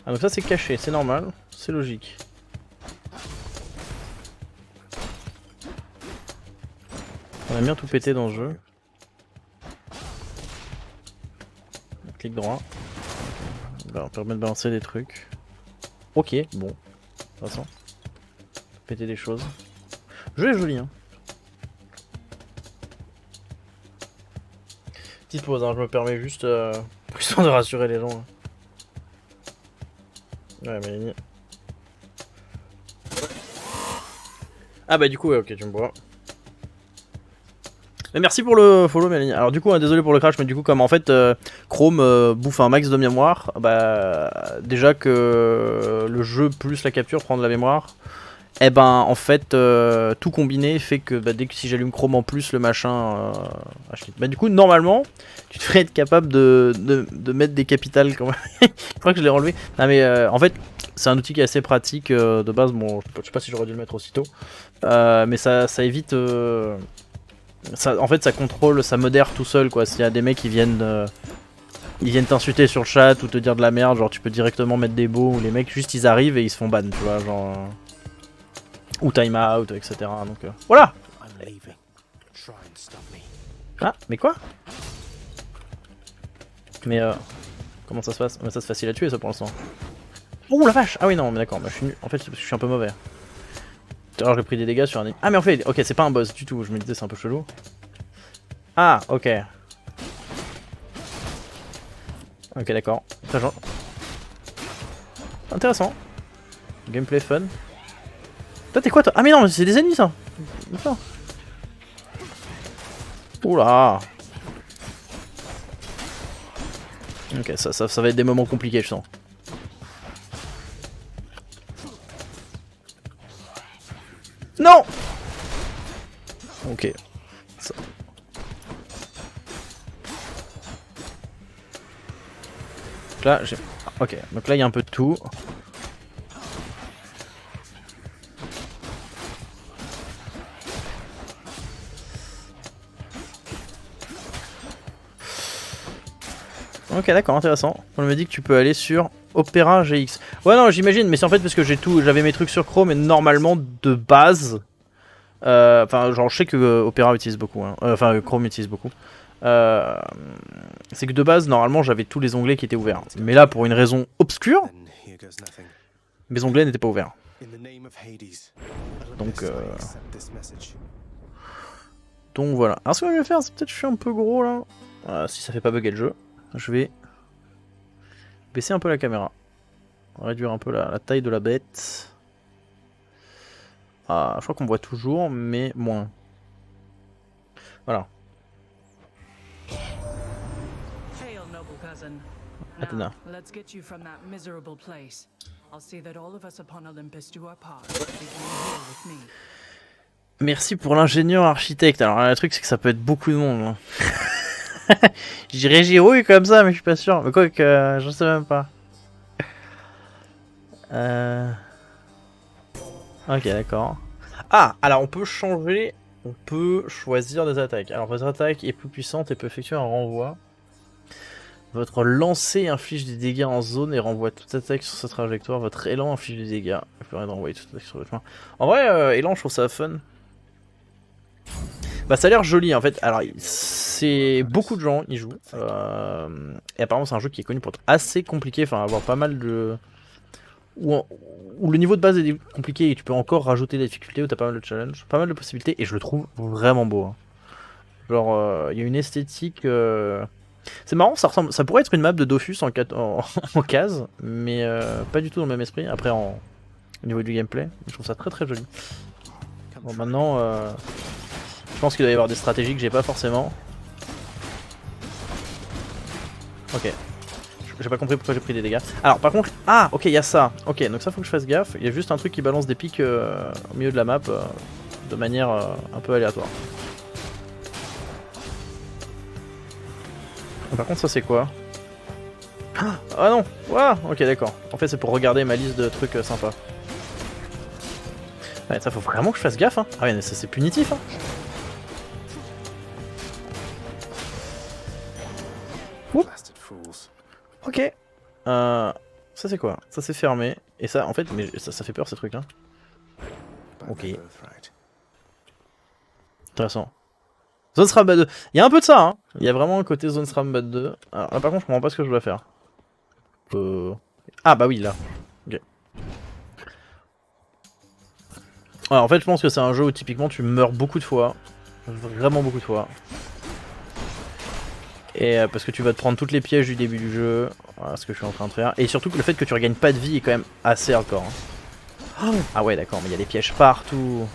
Ah donc ça c'est caché, c'est normal, c'est logique. On aime bien tout péter dans le jeu. Clic droit. Ça permet de balancer des trucs. Ok, bon. De toute façon. Péter des choses. Le jeu est joli hein. Petite pause, hein, je me permets juste pour histoire de rassurer les gens. Hein. Ouais, mais... Ah bah du coup, ouais, ok, tu me vois. Mais merci pour le follow Mélanie. Alors du coup, hein, désolé pour le crash, mais du coup comme en fait Chrome bouffe un max de mémoire, bah déjà que le jeu plus la capture prend de la mémoire, et ben en fait tout combiné fait que bah, dès que si j'allume Chrome en plus le machin, bah du coup normalement tu devrais être capable de mettre des capitales quand même. Je crois que je l'ai enlevé. Non mais en fait c'est un outil qui est assez pratique de base. Bon, je sais pas si j'aurais dû le mettre aussitôt, mais ça évite. Ça, en fait, ça contrôle, ça modère tout seul quoi. S'il y a des mecs qui viennent t'insulter sur le chat ou te dire de la merde, genre tu peux directement mettre des mots ou les mecs juste ils arrivent et ils se font ban, tu vois, genre ou time out, etc. Donc voilà. Ah, mais quoi? Mais comment ça se passe? Mais ça c'est facile à tuer ça pour l'instant. Oh la vache! Ah oui non, mais d'accord, bah, je suis nul. En fait, je suis un peu mauvais. Alors j'ai pris des dégâts sur un... Ah mais en fait, ok, c'est pas un boss du tout, je me disais c'est un peu chelou. Ah, ok. Ok, d'accord. Très gentil. Intéressant. Gameplay fun. Toi t'es quoi toi? Ah mais non, c'est des ennemis ça. D'accord. Oula. Ok, ça va être des moments compliqués je sens. Non. Ok. Ça. Donc là j'ai... Ok, donc là il y a un peu de tout. Ok d'accord, intéressant. On me dit que tu peux aller sur Opera GX. Ouais non j'imagine, mais c'est en fait parce que j'avais mes trucs sur Chrome et normalement de base... Enfin genre je sais que Opera utilise beaucoup, hein. Enfin Chrome utilise beaucoup. C'est que de base normalement j'avais tous les onglets qui étaient ouverts. Mais là pour une raison obscure, mes onglets n'étaient pas ouverts. Donc voilà. Alors ce que je vais faire, c'est peut-être que je suis un peu gros là. Si ça fait pas bugger le jeu, je vais baisser un peu la caméra. Réduire un peu la taille de la bête. Ah, je crois qu'on voit toujours, mais moins. Voilà. Athéna. Merci pour l'ingénieur architecte. Alors le truc c'est que ça peut être beaucoup de monde. Hein. Je dirais Girouille comme ça, mais je suis pas sûr. Mais quoi que je sais même pas. Ok, d'accord. Ah, alors on peut changer. On peut choisir des attaques. Alors votre attaque est plus puissante et peut effectuer un renvoi. Votre lancer inflige des dégâts en zone et renvoie toute attaque sur sa trajectoire. Votre élan inflige des dégâts. Il permet de renvoyer toute attaque sur le chemin. En vrai, élan, je trouve ça fun. Bah ça a l'air joli en fait. Alors c'est beaucoup de gens y jouent. Et apparemment c'est un jeu qui est connu pour être assez compliqué. Enfin avoir pas mal de... Où le niveau de base est compliqué et tu peux encore rajouter des difficultés, où t'as pas mal de challenges, pas mal de possibilités et je le trouve vraiment beau. Hein. Genre il y a une esthétique... C'est marrant, ça pourrait être une map de Dofus en case, mais pas du tout dans le même esprit. Après au niveau du gameplay, je trouve ça très très joli. Bon maintenant... Je pense qu'il doit y avoir des stratégies que j'ai pas forcément. Ok. J'ai pas compris pourquoi j'ai pris des dégâts. Alors par contre... Ah ok, il y a ça. Ok, donc ça faut que je fasse gaffe. Il y a juste un truc qui balance des pics au milieu de la map de manière un peu aléatoire. Par contre ça c'est quoi? Ah non. Ouah. Ok d'accord. En fait c'est pour regarder ma liste de trucs sympas. Ouais, ça faut vraiment que je fasse gaffe. Hein. Ah ouais, c'est punitif. Hein. Ok. Ça c'est quoi? Ça c'est fermé. Et ça, en fait, mais ça fait peur ces trucs là. Ok. Intéressant. Zone SRAM 2. Il y a un peu de ça, hein. Il y a vraiment un côté Zone SRAM 2. Alors là par contre je comprends pas ce que je dois faire. Ah bah oui là. Ok. Ouais, en fait je pense que c'est un jeu où typiquement tu meurs beaucoup de fois. Vraiment beaucoup de fois. Et parce que tu vas te prendre toutes les pièges du début du jeu. Voilà ce que je suis en train de faire. Et surtout que le fait que tu regagnes pas de vie est quand même assez hardcore. Hein. Ah ouais d'accord, mais il y a des pièges partout.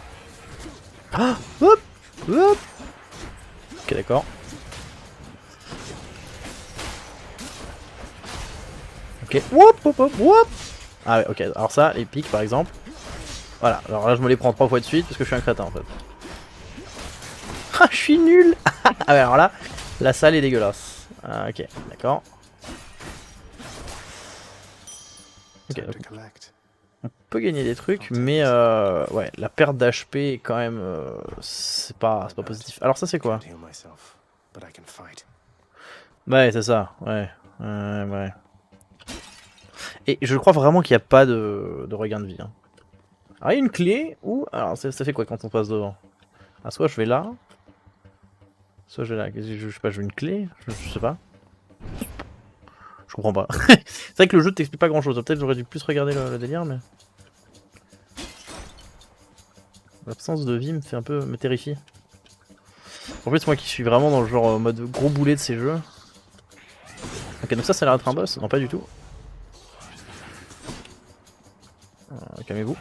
Ah, hop, hop. Ok d'accord. Ok. Whoop, whoop, whoop, whoop. Ah ouais ok, alors ça, les pics par exemple. Voilà, alors là je me les prends 3 fois de suite parce que je suis un crétin en fait. Ah je suis nul. Ah ouais alors là, la salle est dégueulasse. Ah, ok, d'accord. Ok, on peut gagner des trucs, mais ouais, la perte d'HP est quand même... c'est pas positif. Alors ça c'est quoi? Ouais, c'est ça, ouais. Ouais. Et je crois vraiment qu'il n'y a pas de regain de vie. Hein. Alors il y a une clé, ou... Alors ça fait quoi quand on passe devant? Ah soit je vais là, soit je vais là. Je sais pas, je veux une clé? Je sais pas. Je comprends pas. C'est vrai que le jeu t'explique pas grand chose. Peut-être j'aurais dû plus regarder le délire, mais... L'absence de vie me terrifie. En plus moi qui suis vraiment dans le genre mode gros boulet de ces jeux. Ok donc ça a l'air d'être un boss? Non pas du tout. Calmez-vous.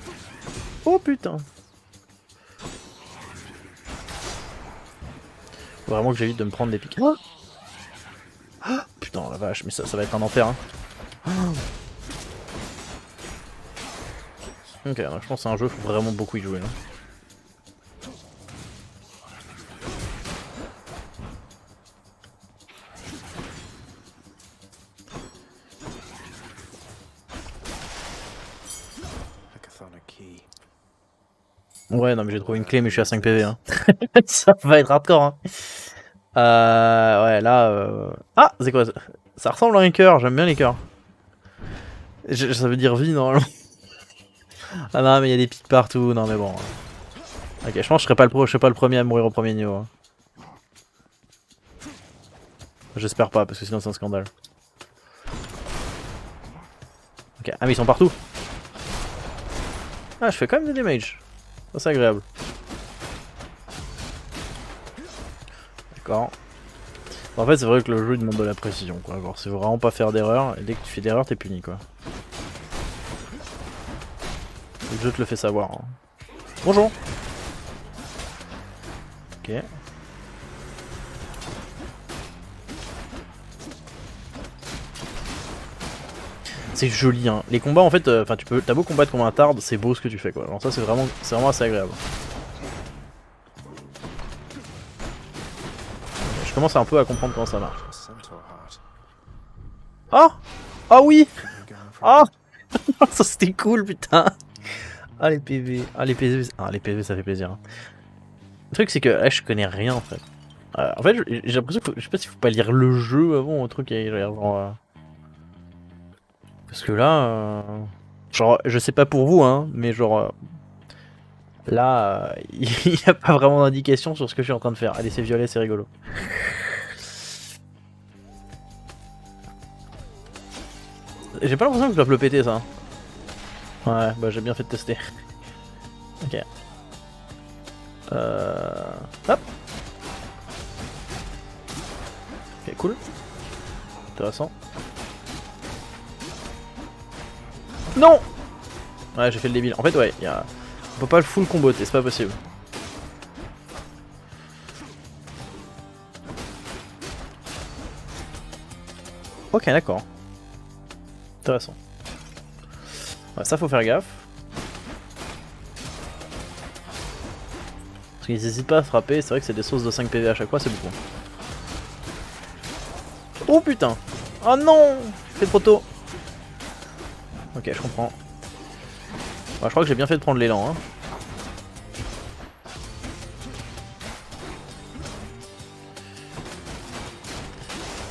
Oh putain. Faut vraiment que j'évite de me prendre des piques. Ah putain la vache, mais ça va être un enfer hein. Ok donc je pense que c'est un jeu, faut vraiment beaucoup y jouer là. Ouais non mais j'ai trouvé une clé mais je suis à 5 PV hein. Ça va être hardcore hein. Ouais là Ah c'est quoi ça? Ça ressemble à un cœur, j'aime bien les cœurs. Ça veut dire vie normalement. Ah non mais il y a des pics partout, non mais bon. Ok je pense que je serai pas le premier à mourir au premier niveau. Hein. J'espère pas parce que sinon c'est un scandale. Ok, ah mais ils sont partout. Ah je fais quand même des damage. Ça c'est agréable. D'accord. En fait c'est vrai que le jeu demande de la précision quoi. Genre c'est vraiment pas faire d'erreur et dès que tu fais d'erreur t'es puni quoi. Le jeu te le fait savoir. Hein. Bonjour. Ok. C'est joli hein. Les combats en fait, enfin t'as beau combattre comme un tard, c'est beau ce que tu fais quoi. Alors ça c'est vraiment assez agréable. Je commence un peu à comprendre comment ça marche. Oh. Oh oui. Oh. Ça c'était cool putain. Ah les PV. Ah les PV. Ah les PV ça fait plaisir. Hein. Le truc c'est que là je connais rien en fait. En fait j'ai l'impression que je sais pas s'il faut pas lire le jeu avant un truc genre. Parce que là, genre, je sais pas pour vous, hein, mais genre, là, il n'y a pas vraiment d'indication sur ce que je suis en train de faire. Allez, c'est violet, c'est rigolo. J'ai pas l'impression que je dois le péter, ça. Ouais, bah j'ai bien fait de tester. Ok. Hop. Ok, cool. Intéressant. Non. Ouais, j'ai fait le débile. En fait, ouais, on peut pas le full comboter, c'est pas possible. Ok, d'accord. Intéressant. Ouais, ça faut faire gaffe. Parce qu'ils hésitent pas à frapper, c'est vrai que c'est des sauces de 5 PV à chaque fois, c'est beaucoup. Oh putain. Oh non. C'est trop tôt. Ok, je comprends. Ouais, je crois que j'ai bien fait de prendre l'élan. Hein.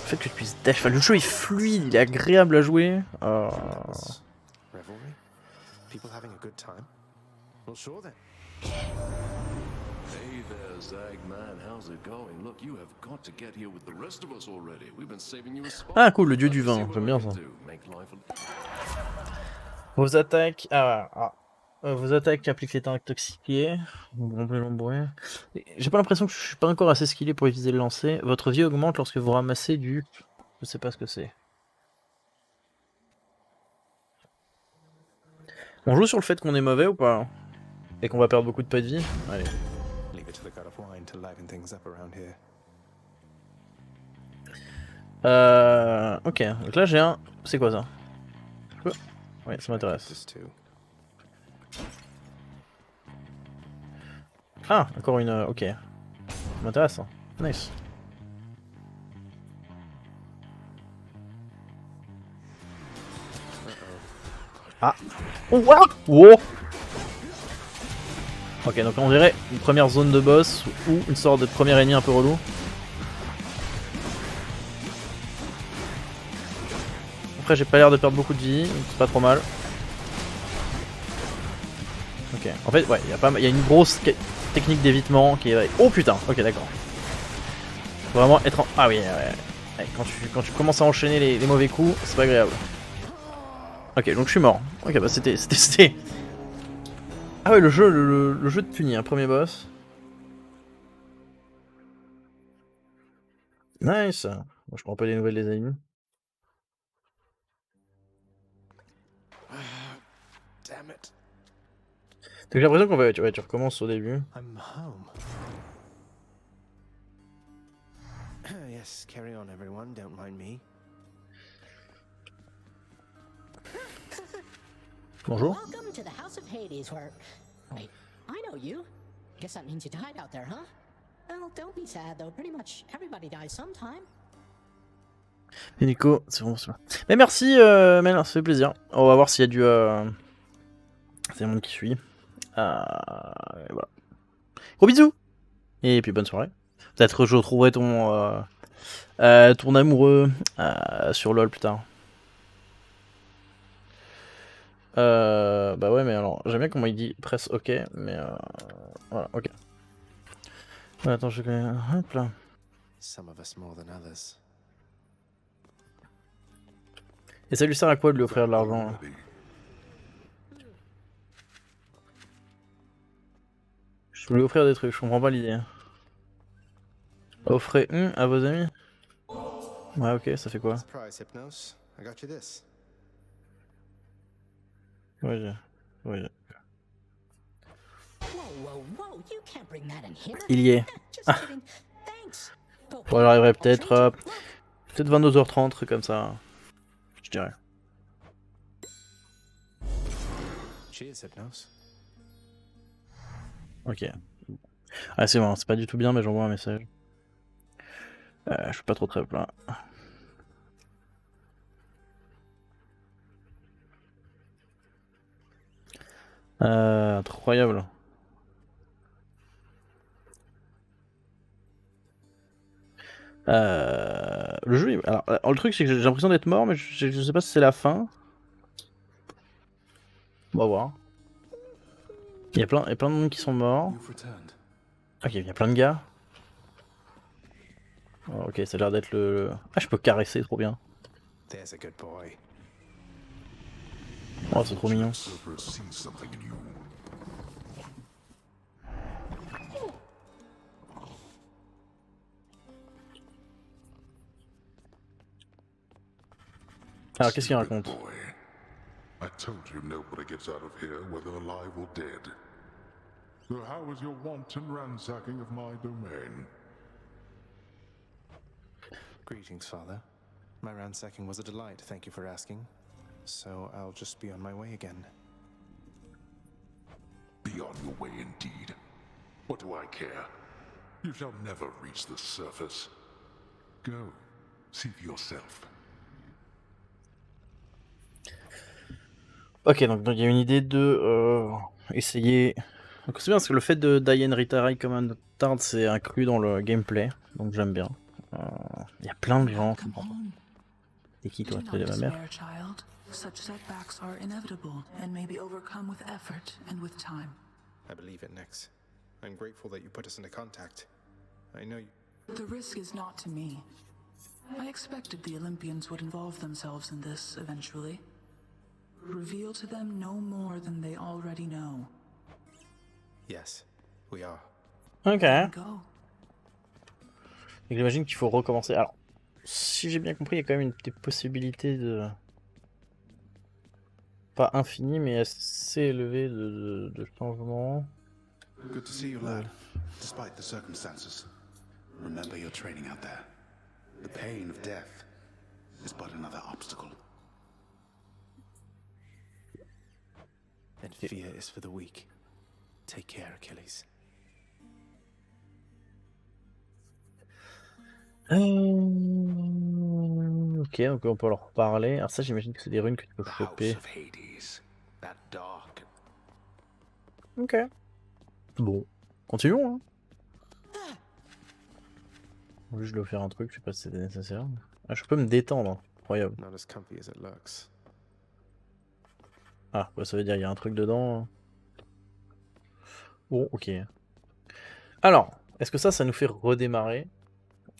fait que tu puisses dash, enfin, le jeu est fluide, il est agréable à jouer. Revelry? People having a good time? Well, sure then. Hey there, Zagman. How's it going? Look, you have got to get here with the rest of us already. We've been saving you a spot. Ah cool, le dieu du vin, j'aime bien ça. Vos attaques... vos attaques appliquent les intoxiqués. J'ai pas l'impression que je suis pas encore assez skillé pour éviter le lancer. Votre vie augmente lorsque vous ramassez du... Je sais pas ce que c'est. On joue sur le fait qu'on est mauvais ou pas? Et qu'on va perdre beaucoup de points de vie? Allez. Ok, donc là j'ai un... C'est quoi ça? Ouais, ça m'intéresse. Ah, encore une... Ok. Ça m'intéresse. Nice. Ah. Oh, wow. Wow. Ok, donc on dirait une première zone de boss ou une sorte de premier ennemi un peu relou. Après j'ai pas l'air de perdre beaucoup de vie, donc c'est pas trop mal. Ok, en fait ouais, il y a une grosse technique d'évitement qui est... Oh putain, ok d'accord. Faut vraiment être en... Ah oui, ouais. Quand tu commences à enchaîner les mauvais coups, c'est pas agréable. Ok, donc je suis mort. Ok, bah c'était... Ah ouais, le jeu te punit, un premier boss. Nice. Bon, je prends pas des nouvelles des ennemis. Damn it. Donc j'ai l'impression qu'on va... Ouais, tu recommences au début. I'm home. Yes, carry on everyone, don't mind me. Bonjour. Welcome to the House of Hades where... Wait, I know you. Guess that means you died out there, huh? Well, don't be sad though, pretty much everybody dies sometime. Et Nico, c'est bon, c'est bon. Mais merci, Mel, ça fait plaisir. On va voir s'il y a du... C'est le monde qui suit. Voilà. Gros bisous. Et puis bonne soirée. Peut-être je retrouverai ton amoureux sur LoL plus tard. Bah ouais, mais alors, j'aime bien comment il dit presse OK, mais voilà, OK. Ouais, attends, je vais... Hop là. Some of us more than others. Et ça lui sert à quoi de lui offrir de l'argent hein? Je voulais offrir des trucs, je comprends pas l'idée. Offrez à vos amis? Ouais, ok, ça fait quoi? Surprise, Hypnos. I got you this. Ouais, ouais. Il y est. Ah. Bon, j'arriverai peut-être 22h30, truc comme ça. Je dirais. Cheers, Hypnos. Ok. Ah c'est bon, c'est pas du tout bien, mais j'envoie un message. Je suis pas trop très plein. Incroyable. Le jeu, alors le truc c'est que j'ai l'impression d'être mort, mais je sais pas si c'est la fin. On va voir. Il y a plein de monde qui sont morts. Ok, il y a plein de gars. Oh, ok, ça a l'air d'être le... Ah, je peux caresser, trop bien. There's a good boy. Oh, c'est trop mignon. Alors, qu'est-ce qu'il raconte? I told you nobody gets out of here, whether alive or dead. So how was your wanton ransacking of my domain? Greetings, Father. My ransacking was a delight, thank you for asking. So I'll just be on my way again. Be on your way indeed. What do I care? You shall never reach the surface. Go, see for yourself. Ok, donc il y a une idée de essayer... Donc c'est bien parce que le fait de die and retry comme un tard c'est inclus dans le gameplay, donc j'aime bien. Il y a plein de You gens have qui come comprennent pas. home. C'est qui Do toi? not C'est ma mère? despair, child. Such setbacks are inevitable and may be overcome with effort and with time. I believe it, Nyx. I'm grateful that you put us into contact. I know you. The risk is not to me. I expected the Olympians would involve themselves in this eventually. Reveal to them no more than they already know. Yes, we are. Ok. Then go. Et j'imagine qu'il faut recommencer. Alors, si j'ai bien compris, il y a quand même des possibilités de... Pas infinies, mais assez élevées de changement. Good to see you, lad, despite the circumstances. Remember your training out there. The pain of death is but another obstacle. And fear is for the weak. Take care, Achilles. Ok, donc on peut leur parler. Alors ça, j'imagine que c'est des runes que tu peux The House choper. of Hades. That dark. Ok. Bon. Continuons, hein. Je vais faire un truc, je sais pas si c'était nécessaire. Ah, je peux me détendre. Incroyable. Not as comfy as it looks. Ah, bah, ça veut dire qu'il y a un truc dedans. Bon, ok. Alors, est-ce que ça nous fait redémarrer?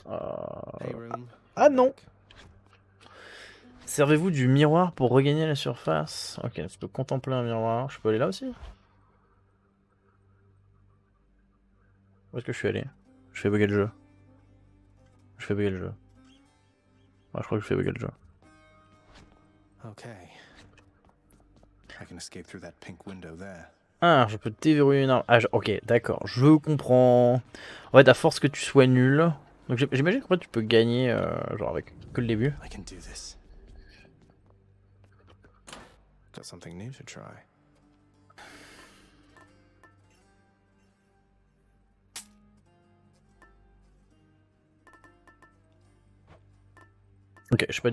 Hey, room. Ah non! Servez-vous du miroir pour regagner la surface. Ok, je peux contempler un miroir. Je peux aller là aussi? Où est-ce que je suis allé? Je fais bugger le jeu. Je fais bugger le jeu. Ah, je crois que je fais bugger le jeu. Okay. I can escape through that pink window there. Ah, je peux déverrouiller une arme. Ah, ok, d'accord, je comprends. En fait, à force que tu sois nul. Donc j'imagine qu'en fait tu peux gagner, genre avec que le début. I can do this. Got something new to try. Ok, j'ai pas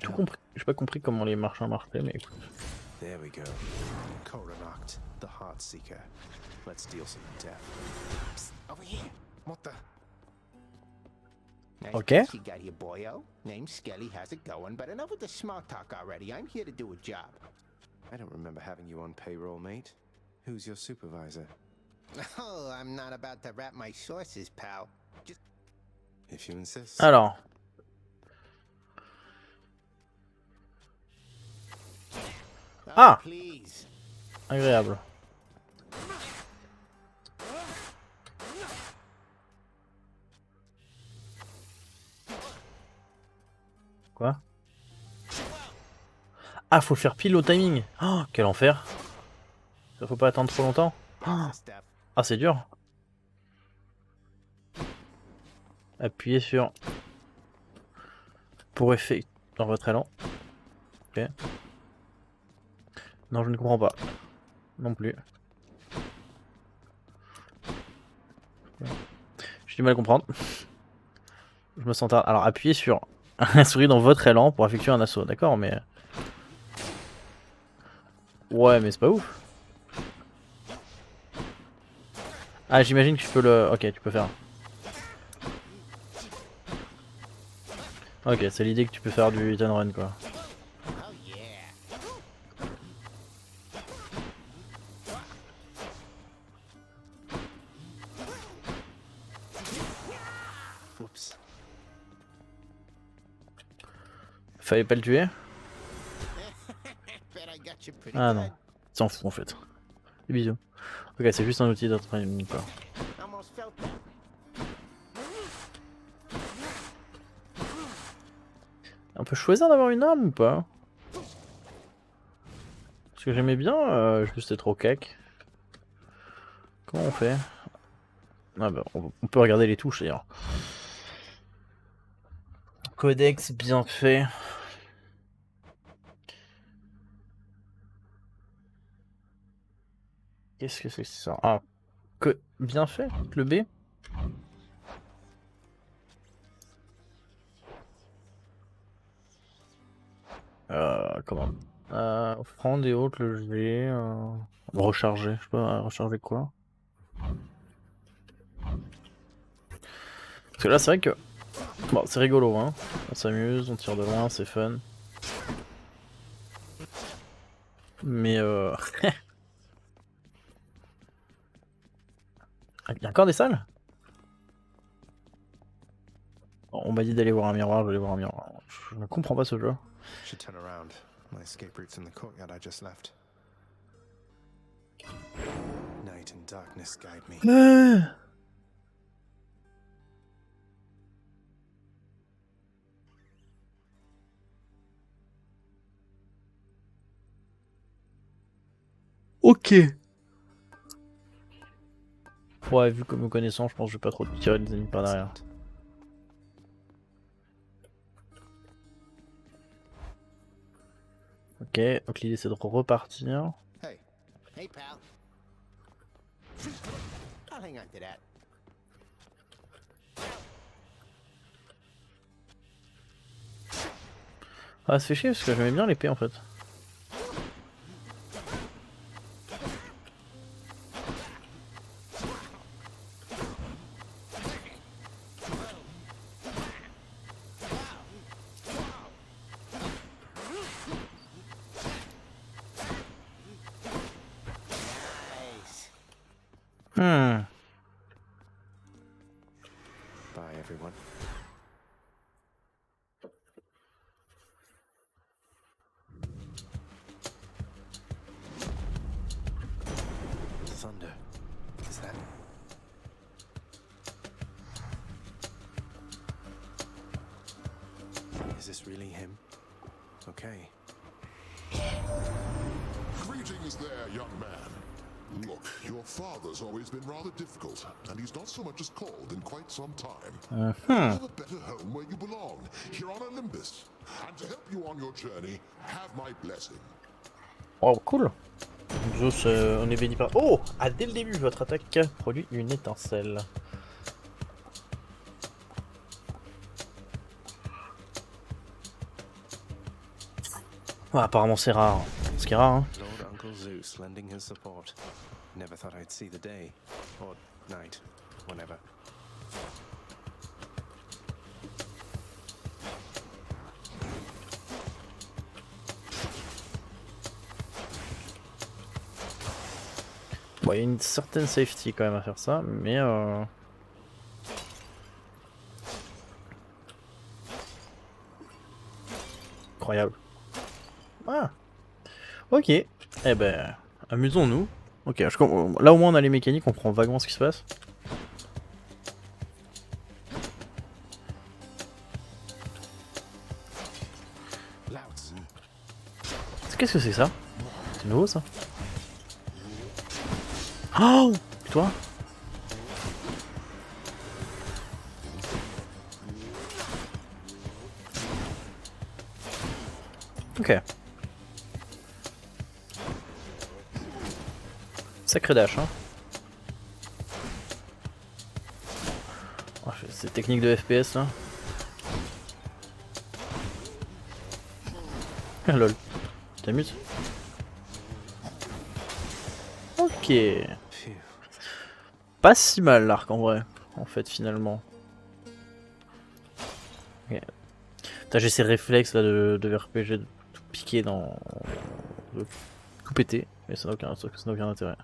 tout compris. J'ai pas compris comment les marchands marchaient, mais écoute. There we go. Koranoct, the Heartseeker. Let's deal some death. Psst, over here. What the? Nice Okay. place you got here, boyo. Name's Skelly. How's it going? But enough with the small talk already. I'm here to do a job. I don't remember having you on payroll, mate. Who's your supervisor? Oh, I'm not about to wrap my sources, pal. Just If you insist. Alors, oh, Ah! please. agréable. Quoi? Ah, faut le faire pile au timing. Oh, quel enfer. Ça faut pas attendre trop longtemps. That's the stuff. Ah, c'est dur. Appuyez sur pour effet dans votre élan. Ok. Non, je ne comprends pas. Non plus. J'ai du mal à comprendre. Je me sens tard. Alors, appuyez sur un souris dans votre élan pour effectuer un assaut. D'accord, mais... Ouais, mais c'est pas ouf. Ah, j'imagine que tu peux le... Ok, tu peux faire. Ok, c'est l'idée que tu peux faire du hit and run, quoi. Oh, yeah. Whoops. Fallait pas le tuer? Bet I got you pretty Ah good. non. S'en fout en fait. Des bisous. Ok, c'est juste un outil d'entraînement, quoi. Almost felt that. On peut choisir d'avoir une arme ou pas? Parce que j'aimais bien juste être au cac. Comment on fait? Ah bah, on peut regarder les touches d'ailleurs. Codex bien fait. Qu'est-ce que c'est que ça? Ah, bien fait, le B. Comment? Offrande et autres, le G. Recharger, je sais pas, recharger quoi? Parce que là, c'est vrai que Bon, c'est rigolo, hein. On s'amuse, on tire de loin, c'est fun. Mais il y a encore des salles? Bon, on m'a dit d'aller voir un miroir, je vais aller voir un miroir. Je ne comprends pas ce jeu. Should turn around. My escape route's in the courtyard I just left. Night and darkness guide me. Ok. Ouais, vu comme me connaissant, je pense que je vais pas trop tirer les ennemis par derrière. Ok, donc l'idée c'est de repartir. Hey. Hey, pal. I'll hang on to that. Ah, ça fait chier parce que j'aimais bien l'épée en fait. Hmm. Bye, everyone. Thunder. Is that? Is this really him? Okay. Greetings there, young man. Look, your father's always been rather difficult, and he's not so much as called in quite some time. You have a better home where you belong, here on Olympus. And to help you on your journey, have my blessing. Oh, cool. Zeus, on est béni par... Oh, ah, dès le début, votre attaque produit une étincelle. Ouais, apparemment c'est rare. Ce qui est rare, hein. Lord Uncle Zeus lending his support. Never thought I'd see the day. Or night. Whenever. Bon, il y a une certaine safety quand même à faire ça, mais incroyable. Ah. Ok. Eh ben, amusons-nous. Ok, là au moins on a les mécaniques, on comprend vaguement ce qui se passe. Qu'est-ce que c'est ça? C'est nouveau ça? Oh! Toi? Ok. Sacré dash, hein. Oh, ces techniques de FPS là. Ah lol. T'amuses? Ok. Pas si mal l'arc en vrai, en fait finalement. Okay. J'ai ces réflexes là de RPG de tout piquer dans... de tout péter, mais ça n'a aucun intérêt.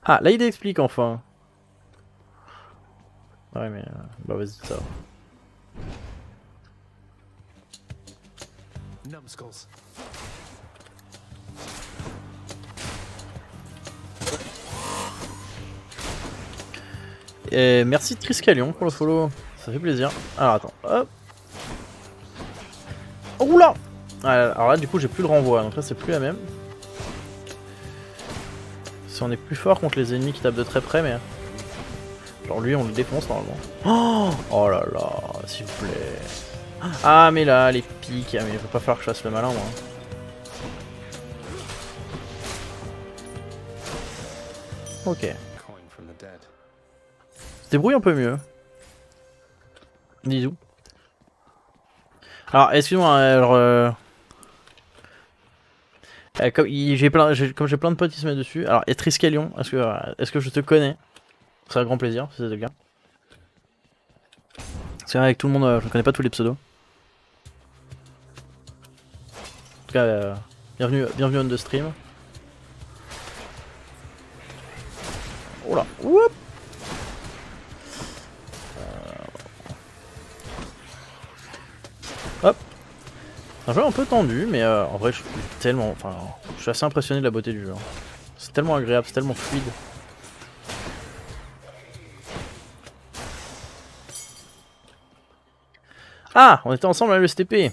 Ah, là il explique enfin. Ouais mais... bah vas-y ça va. Numbskulls. Et merci Triskelion pour le follow, ça fait plaisir. Alors attends, hop. Oula! Alors là du coup j'ai plus le renvoi, donc là c'est plus la même. Si on est plus fort contre les ennemis qui tapent de très près, mais... genre lui on le défonce normalement. Oh là là, s'il vous plaît. Ah mais là, les pics, mais il va pas falloir que je fasse le malin moi. Ok. Se débrouille un peu mieux. Disons. Alors, excuse-moi, alors... comme j'ai plein de potes qui se mettent dessus. Alors, et Triskelion, est-ce que je te connais? C'est un grand plaisir, si c'est le cas. C'est vrai avec tout le monde, je ne connais pas tous les pseudos. En tout cas, bienvenue on the stream. Oh là, whoop. Hop. Un jeu un peu tendu, mais en vrai je suis tellement, enfin, je suis assez impressionné de la beauté du jeu. C'est tellement agréable, c'est tellement fluide. Ah, on était ensemble à l'ESTP.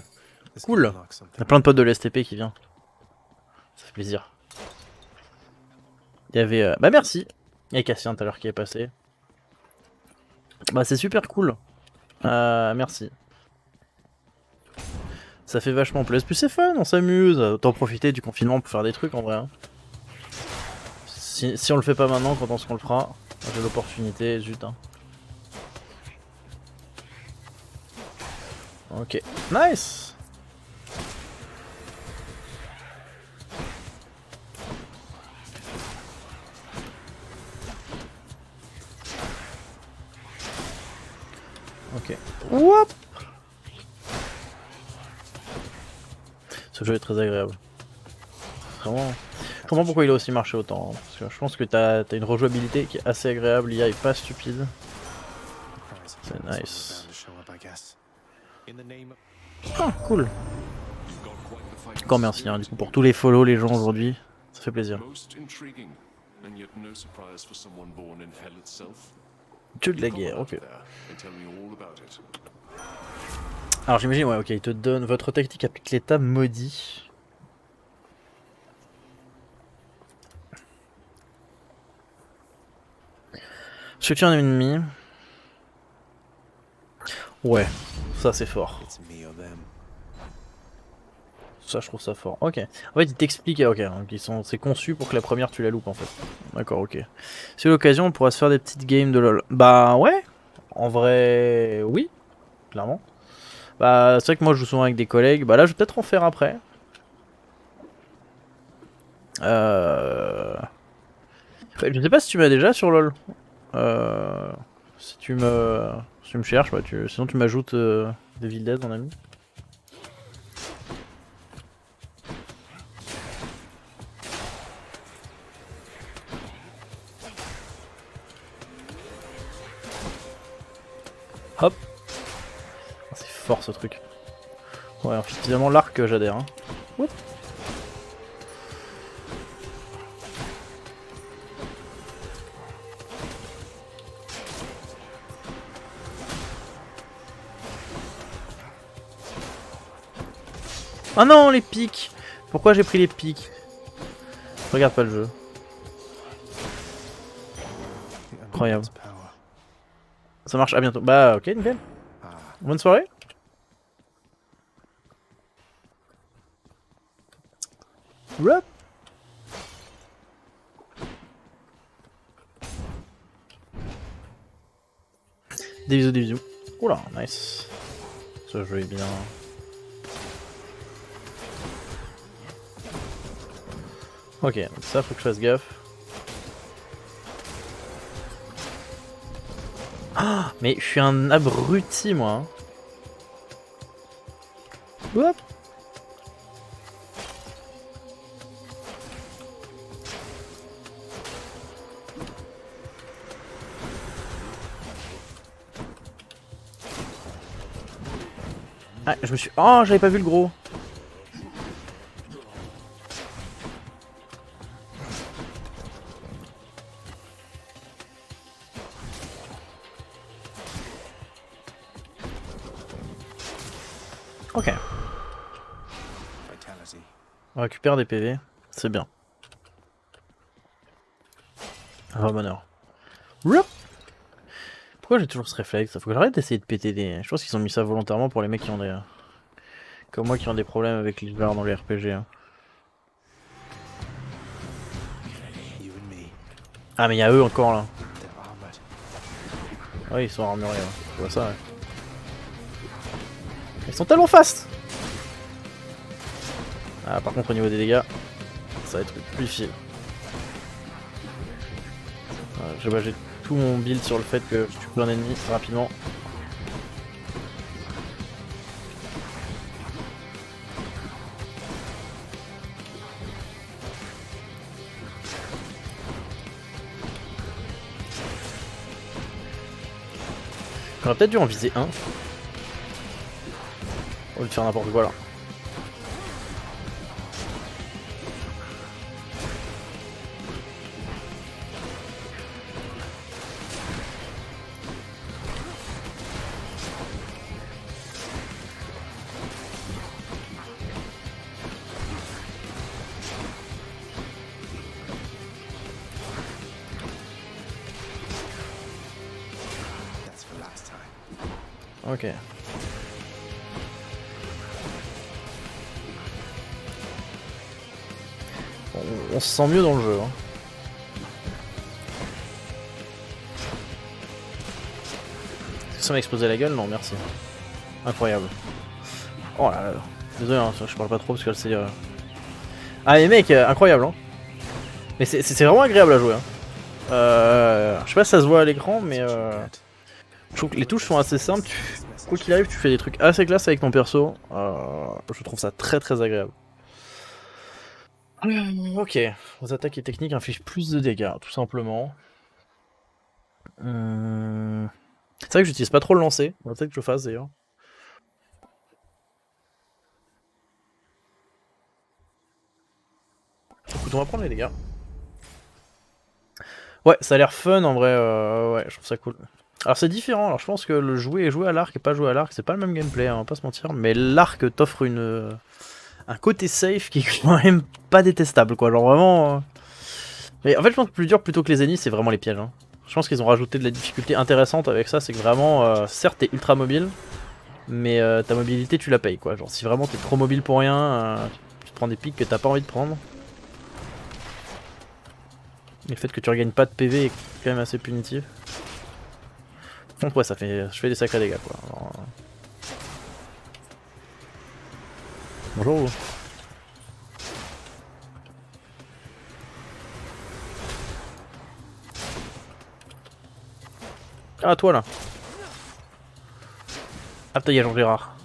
This Cool. can unlock Il something. y a plein de potes de l'ESTP qui viennent. Ça fait plaisir. Il y avait, bah merci. Il y a Cassien tout à l'heure qui est passé. Bah c'est super cool. Merci. Ça fait vachement plaisir. Plus c'est fun, on s'amuse. Autant profiter du confinement pour faire des trucs en vrai. Hein. Si on le fait pas maintenant, quand on le fera, j'ai l'opportunité, zut. Hein. Ok, nice. Ok. Whoop. Ce jeu est très agréable. Vraiment. Je comprends pourquoi il a aussi marché autant. Hein, parce que je pense que t'as une rejouabilité qui est assez agréable. L'IA est pas stupide. C'est nice. Ah, cool. Encore merci hein, du coup pour tous les follow les gens aujourd'hui. Ça fait plaisir. Dieu de la guerre, ok. Alors j'imagine, ouais, ok, il te donne votre tactique applique l'état maudit. Soutien un ennemi. Ouais, ça c'est fort. It's me or them. Ça je trouve ça fort. Ok. En fait il t'explique, ok, donc c'est conçu pour que la première tu la loupes en fait. D'accord, ok. Si l'occasion on pourra se faire des petites games de LoL. Bah ouais. En vrai, oui. Clairement. Bah c'est vrai que moi je joue souvent avec des collègues. Bah là je vais peut-être en faire après. Je sais pas si tu m'as déjà sur LoL. Si tu me cherches, bah sinon tu m'ajoutes des Vildez mon ami. Hop. C'est fort ce truc. Ouais, finalement l'arc j'adhère. Hein. Oup. Ah non, les pics. Pourquoi j'ai pris les pics? Je regarde pas le jeu. Incroyable. Ça marche, à bientôt. Bah ok, nickel. Bonne soirée. Rap. Des bisous, des bisous. Oula, nice. Ce jeu est bien. Ok, donc ça faut que je fasse gaffe. Ah, mais je suis un abruti moi. Hein. Hop. Ah, je me suis... Oh, j'avais pas vu le gros. Ok. On récupère des PV, c'est bien. Ah, bonheur. Pourquoi j'ai toujours ce réflexe? Faut que j'arrête d'essayer de péter des... Je pense qu'ils ont mis ça volontairement pour les mecs qui ont des... Comme moi qui ont des problèmes avec l'hiver dans les RPG. Hein. Ah mais il y a eux encore là. Oui, ils sont armurés, hein. Tu vois ça, ouais. Ils sont tellement fast. Ah par contre au niveau des dégâts, ça va être plus difficile. J'ai tout mon build sur le fait que je tue plein d'ennemis rapidement. J'aurais peut-être dû en viser un. Au lieu de faire n'importe quoi là. That's for last time. Ok. On se sent mieux dans le jeu. Hein. Est-ce que ça m'a explosé la gueule? Non, merci. Incroyable. Oh là là. Désolé, hein, je parle pas trop parce que c'est... Ah les mecs, incroyable. Hein. Mais c'est vraiment agréable à jouer. Hein. Je sais pas si ça se voit à l'écran, mais... Je trouve que les touches sont assez simples. Quoi qu'il arrive, tu fais des trucs assez classe avec ton perso. Je trouve ça très très agréable. Ok, vos attaques et techniques infligent plus de dégâts, tout simplement. C'est vrai que j'utilise pas trop le lancer, on va peut-être que je le fasse d'ailleurs. Écoute, on va prendre les dégâts. Ouais, ça a l'air fun en vrai, ouais, je trouve ça cool. Alors c'est différent, alors je pense que le jouer à l'arc et pas jouer à l'arc, c'est pas le même gameplay, hein, on va pas se mentir, mais l'arc t'offre un côté safe qui est quand même pas détestable quoi, genre vraiment... Mais en fait je pense que le plus dur plutôt que les ennemis c'est vraiment les pièges. Hein. Je pense qu'ils ont rajouté de la difficulté intéressante avec ça, c'est que vraiment, certes t'es ultra mobile, mais ta mobilité tu la payes quoi, genre si vraiment t'es trop mobile pour rien, tu te prends des pics que t'as pas envie de prendre. Et le fait que tu regagnes pas de PV est quand même assez punitif. Par contre ouais ça fait, je fais des sacrés dégâts quoi. Alors, bonjour. Ah toi là. Ah putain y'a Jean Gérard.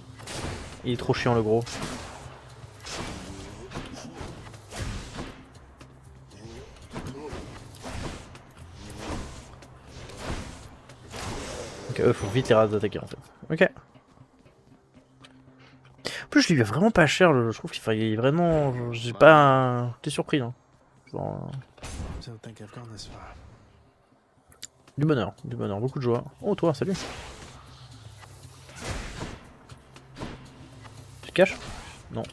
Il est trop chiant le gros. Ok eux faut vite les races d'attaquer en fait. Ok. En plus je lui ai vraiment pas cher, je trouve qu'il fallait vraiment... J'ai pas... T'es surpris hein. Genre... Don't think I've gone this far. Du bonheur, beaucoup de joie. Oh toi, salut. Tu te caches? Non.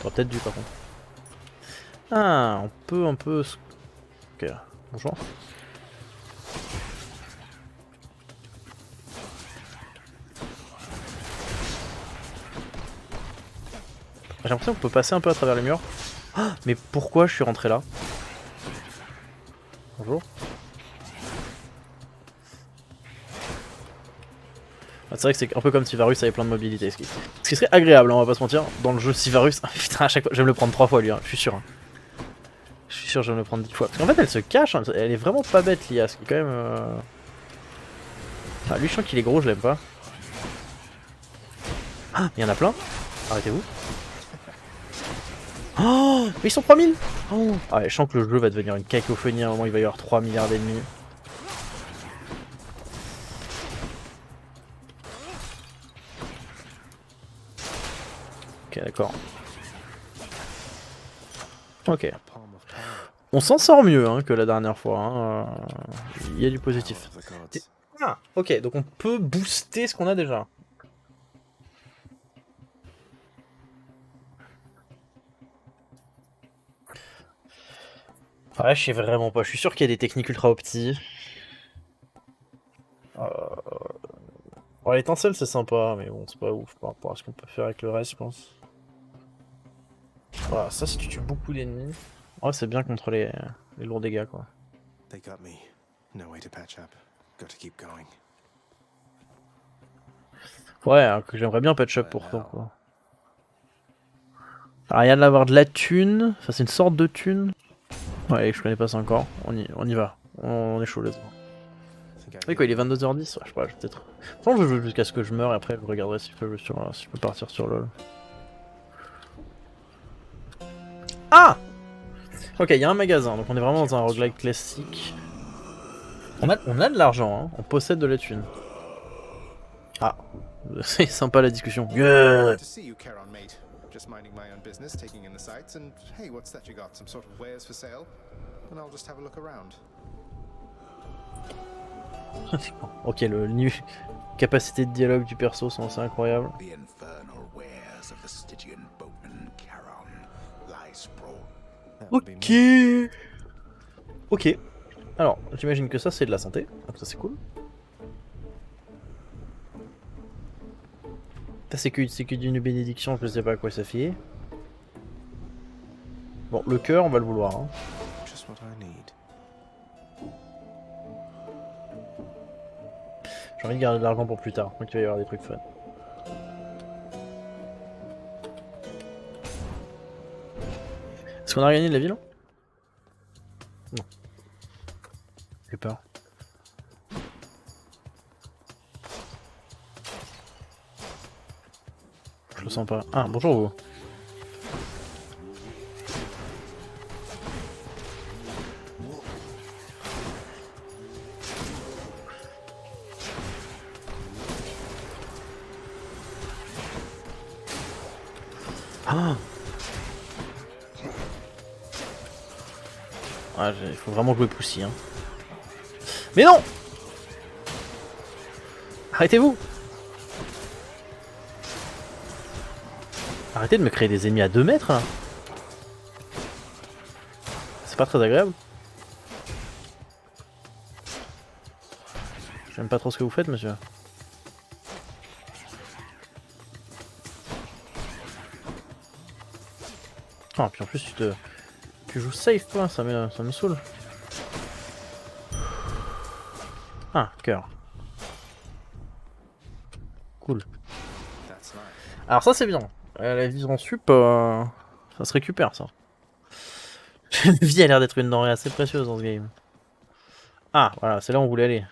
T'aurais peut-être dû par contre. Ah, on peut un peu... Ok, bonjour. J'ai l'impression qu'on peut passer un peu à travers les murs. Ah, mais pourquoi je suis rentré là? Bonjour. C'est vrai que c'est un peu comme Sivarus avec plein de mobilité, ce qui serait agréable, hein, on va pas se mentir. Dans le jeu Sivarus, putain à chaque fois, je vais me le prendre 3 fois lui, hein, je suis sûr. Hein. Je suis sûr que je vais me le prendre 10 fois. Parce qu'en fait elle se cache, hein, elle est vraiment pas bête l'IA, ce qui est quand même... Ah, lui je sens qu'il est gros, je l'aime pas. Ah, il y en a plein. Arrêtez-vous. Oh, mais ils sont 3000. Oh. Ah ouais, je sens que le jeu va devenir une cacophonie à un moment, il va y avoir 3 milliards d'ennemis. Ok, d'accord. Ok. On s'en sort mieux hein, que la dernière fois. Hein. Il y a du positif. Ah, ok, donc on peut booster ce qu'on a déjà. Ouais, je sais vraiment pas. Je suis sûr qu'il y a des techniques ultra opti. Bon, l'étincelle c'est sympa, mais bon, c'est pas ouf par rapport à ce qu'on peut faire avec le reste, je pense. Voilà, ça si tu tues beaucoup d'ennemis. Ouais, c'est bien contre les lourds dégâts quoi. They got me. No way to patch up. Got to keep going. Ouais, alors que j'aimerais bien patch up pourtant quoi. Alors il y a d'avoir de la thune, enfin c'est une sorte de thune. Ouais, je connais pas ça encore, on y va, on est chaud là-dedans. Oui quoi, il est 22h10, ouais, je sais pas, peut-être... Je pense que je joue jusqu'à ce que je meure et après je regarderai si je peux partir sur LoL. Ah! Ok, il y a un magasin, donc on est vraiment dans un roguelike classique. On a de l'argent, hein. On possède de la thune. Ah, c'est sympa la discussion. Yeah. To see you, Charon, mate. Just minding my own business, taking in the sights, and hey, what's that you got? Some sort of wares for sale? And I'll just have a look around. Ok, le niveau capacité de dialogue du perso, c'est incroyable. The infernal wares of the Stygian boatman Charon lie sprawled. That would be me. Ok. Ok. Alors, j'imagine que ça c'est de la santé, donc ça c'est cool. Ça c'est que d'une bénédiction, je sais pas à quoi ça fait. Bon, le cœur, on va le vouloir. Hein. Just what I need. J'ai envie de garder de l'argent pour plus tard, donc il va y avoir des trucs fun. Est-ce qu'on a gagné de la ville? Non. J'ai peur. Je le sens pas. Ah, bonjour vous. Ah, ouais, il faut vraiment jouer Poussy. Hein. Mais non! Arrêtez-vous! Arrêtez de me créer des ennemis à 2 mètres là. C'est pas très agréable. J'aime pas trop ce que vous faites, monsieur. Ah, puis en plus tu joues safe toi, ça me saoule. Ah, cœur. Cool. That's nice. Alors ça c'est bien. La vie en sup, ça se récupère ça. La vie a l'air d'être une denrée assez précieuse dans ce game. Ah, voilà, c'est là où on voulait aller.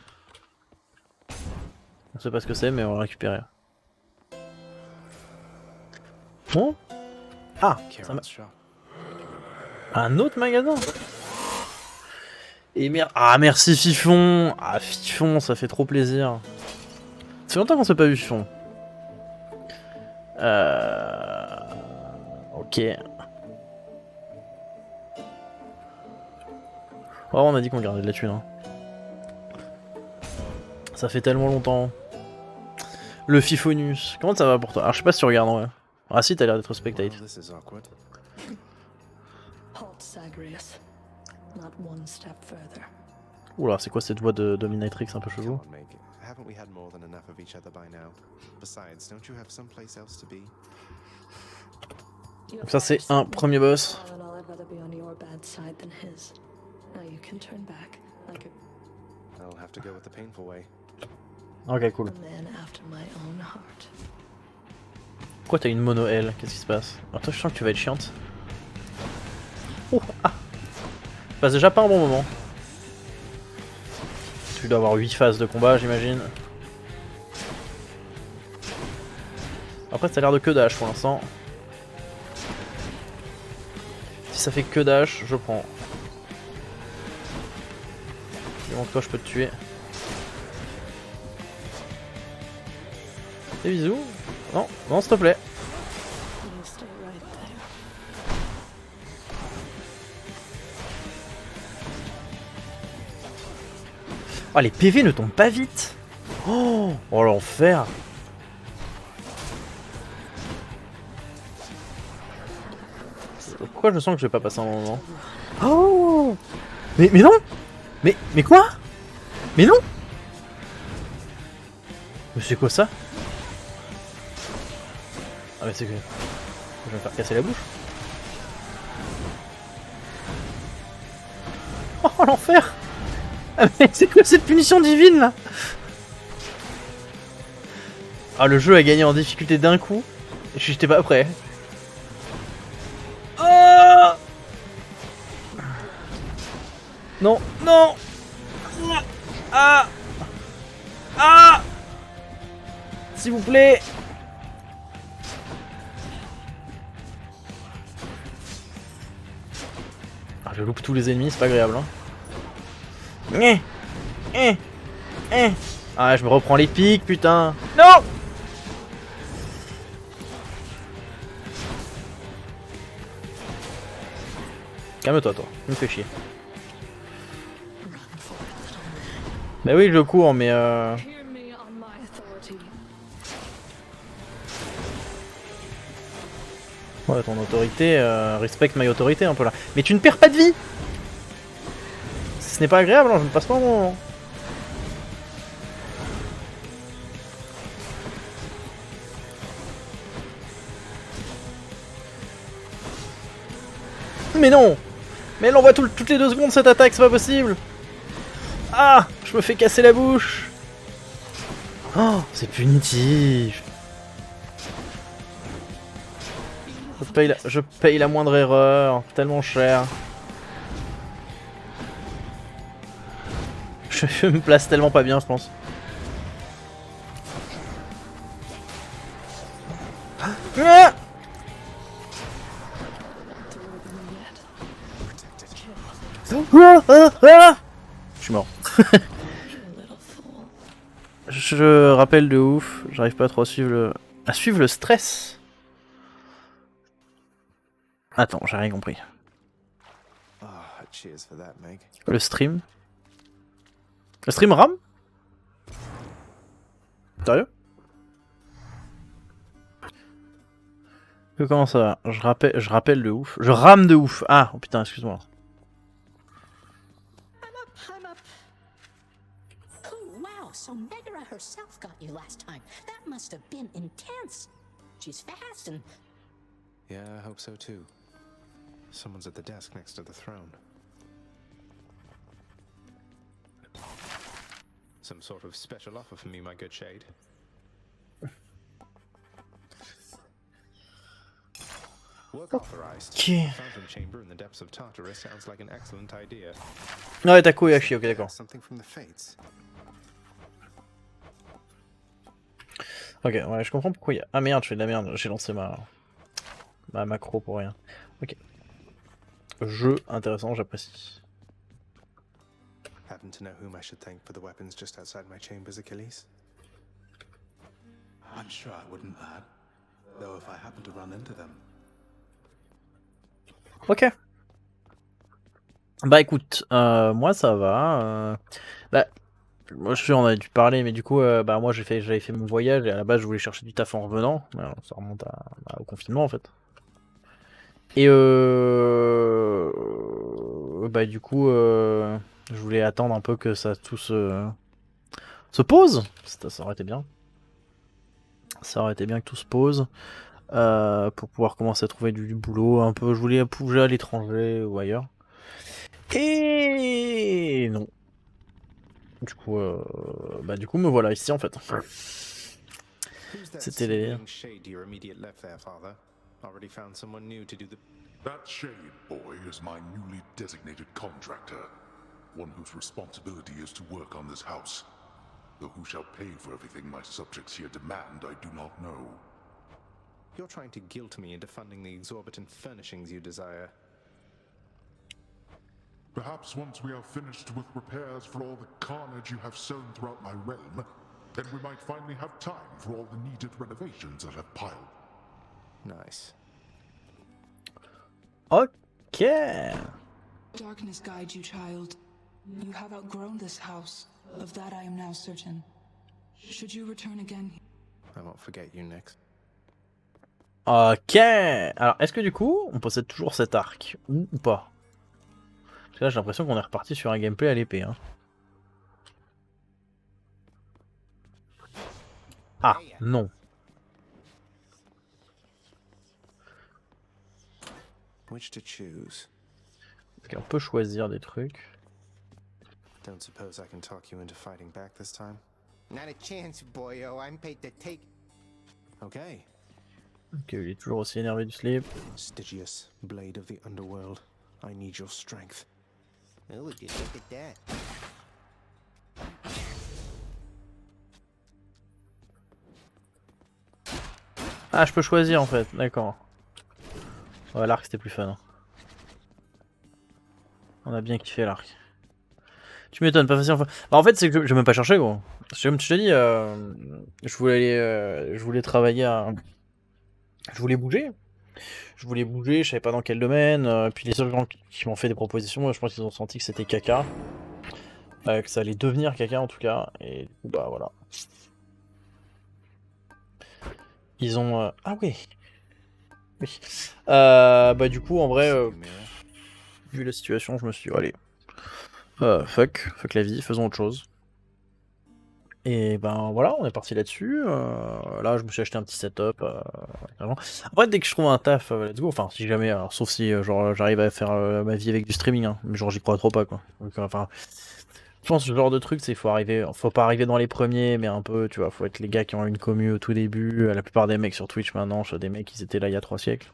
On sait pas ce que c'est, mais on va le récupérer. Bon. Ah, ça m'a... Charon's shop. Un autre magasin. Et merde. Ah, merci Fifon. Ah, Fifon, ça fait trop plaisir. Ça fait longtemps qu'on s'est pas vu Fifon. Ok. Oh, on a dit qu'on gardait de la thune. Hein. Ça fait tellement longtemps. Le Fifonus. Comment ça va pour toi? Alors, je sais pas si tu regardes en vrai. Ah si, t'as l'air d'être spectate. Well, this is awkward. Halt, Zagreus. Not one step further. Oula, c'est quoi cette voix de Dominatrix un peu chelou? Come on, Meg. Haven't we had more than enough of each other by now? Besides, don't you have someplace else to be? Donc ça c'est un premier boss. I'll have to go with the painful way. Ok, cool. Pourquoi t'as une mono L? Qu'est-ce qui se passe? Alors toi je sens que tu vas être chiante. Oh, ah. Ça passe déjà pas un bon moment. Tu dois avoir 8 phases de combat j'imagine. Après ça a l'air de que dash pour l'instant. Si ça fait que dash, je prends. Du moment que toi je peux te tuer. Des bisous. Non, non s'il te plaît. Oh les PV ne tombent pas vite. Oh, oh l'enfer. Pourquoi je sens que je vais pas passer un bon moment? Oh, mais non. Mais quoi? Mais non. Mais c'est quoi ça? Ah mais c'est que... Je vais me faire casser la bouche. Oh l'enfer. Ah mais c'est quoi cette punition divine là? Ah le jeu a gagné en difficulté d'un coup. Et j'étais pas prêt. Oh non, non. Ah. Ah. S'il vous plaît. Ah, je loupe tous les ennemis, c'est pas agréable. Hein. Ah, je me reprends les pics, putain. Non! Calme-toi, toi. Tu me fais chier. Bah oui, je cours, mais ouais, ton autorité, respecte ma autorité un peu là. Mais tu ne perds pas de vie! Ce n'est pas agréable, hein, je ne passe pas mon moment. Mais non! Mais elle envoie toutes les 2 secondes cette attaque, c'est pas possible! Ah! Je me fais casser la bouche! Oh, c'est punitif! Je paye la moindre erreur, tellement cher. Je me place tellement pas bien, je pense. Ah! Je suis mort. Je rappelle de ouf, j'arrive pas trop à suivre le stress. Attends, j'ai rien compris. Cheers for that, Meg. Le stream? Le stream rame? Sérieux? Comment ça va? Je rappelle de ouf. Je rame de ouf. Ah, oh putain, excuse-moi. I'm up. Oh, wow, so Megara herself got you last time. That must have been intense. She's fast and... Yeah, I hope so too. Someone's at the desk next to the throne. Some sort of special offer for me, my good shade. Work authorized. Fountain chamber in the depths of Tartarus sounds like an excellent idea. Ouais, t'as Koyashi, ok, d'accord. Something from the fates. Ok, ouais, je comprends pourquoi il y a... Ah merde, je fais de la merde, j'ai lancé ma macro pour rien. Ok. Jeu intéressant, j'apprécie. Happen to know whom I should thank for the weapons just outside my chambers, Achilles? I'm sure I wouldn't, lad. Though if I happen to run into them. Ok. Bah écoute, moi ça va. Bah, moi je suis, on a dû parler, mais du coup, bah moi j'avais fait mon voyage et à la base je voulais chercher du taf en revenant. Alors, ça remonte au confinement en fait. Et bah du coup, je voulais attendre un peu que ça tout se pose. Ça aurait été bien. Ça aurait été bien que tout se pose. Pour pouvoir commencer à trouver du boulot un peu. Je voulais bouger à l'étranger ou ailleurs. Et non. Du coup, me voilà ici en fait. C'était les... That shade boy is my newly designated contractor, one whose responsibility is to work on this house. Though who shall pay for everything my subjects here demand, I do not know. You're trying to guilt me into funding the exorbitant furnishings you desire. Perhaps once we are finished with repairs for all the carnage you have sown throughout my realm, then we might finally have time for all the needed renovations that have piled. Nice. Ok. Darkness guide you, child. You have outgrown this house. Of that I am now certain. Should you return again... I won't forget you, Nyx. Ok. Alors, est-ce que du coup, on possède toujours cet arc ou pas? Parce que là, j'ai l'impression qu'on est reparti sur un gameplay à l'épée. Hein. Ah, non. Which to choose? On peut choisir des trucs. Don't suppose I can talk you into fighting back this time? Not a chance, boyo. I'm paid to take... Okay. Ok, il est toujours aussi énervé du slip. Stygius, blade of the underworld. I need your strength. Oh, just look at that. Ah, je peux choisir en fait, d'accord. Ouais, l'arc c'était plus fun. Hein. On a bien kiffé l'arc. Tu m'étonnes, pas facile. Enfin... Bah, en fait, c'est que je vais même pas chercher, gros. Comme je te dis, je voulais travailler à... Je voulais bouger. Je savais pas dans quel domaine. Puis les seuls gens qui m'ont fait des propositions, je pense qu'ils ont senti que c'était caca. Que ça allait devenir caca en tout cas. Et du coup, bah voilà. Ils ont... Ah oui. Oui. Bah du coup, en vrai, vu la situation, je me suis dit, allez, fuck la vie, faisons autre chose. Et ben voilà, on est parti là-dessus. Là, je me suis acheté un petit setup. Après, dès que je trouve un taf, let's go. Enfin, si jamais, alors, sauf si genre j'arrive à faire ma vie avec du streaming, hein. Mais genre j'y crois trop pas quoi. Donc, enfin, je pense que ce genre de truc, c'est faut pas arriver dans les premiers, mais un peu, tu vois, faut être les gars qui ont une commu au tout début. La plupart des mecs sur Twitch maintenant, je vois des mecs qui étaient là il y a 3 siècles.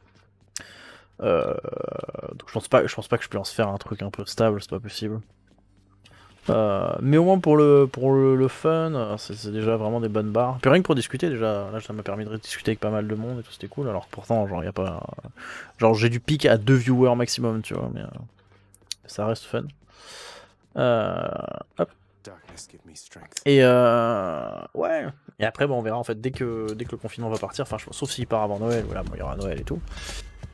Donc je pense pas que je puisse faire un truc un peu stable, c'est pas possible. Mais au moins pour le fun, c'est déjà vraiment des bonnes barres. Puis rien que pour discuter, déjà, là ça m'a permis de discuter avec pas mal de monde et tout, c'était cool. Alors que pourtant, genre, y a pas. Genre, j'ai du pic à 2 viewers maximum, tu vois, mais ça reste fun. Hop. Darkness, give me strength. Et ouais. Et après, bon, on verra en fait, dès que le confinement va partir, enfin, sauf s'il part avant Noël, voilà, bon, il y aura Noël et tout.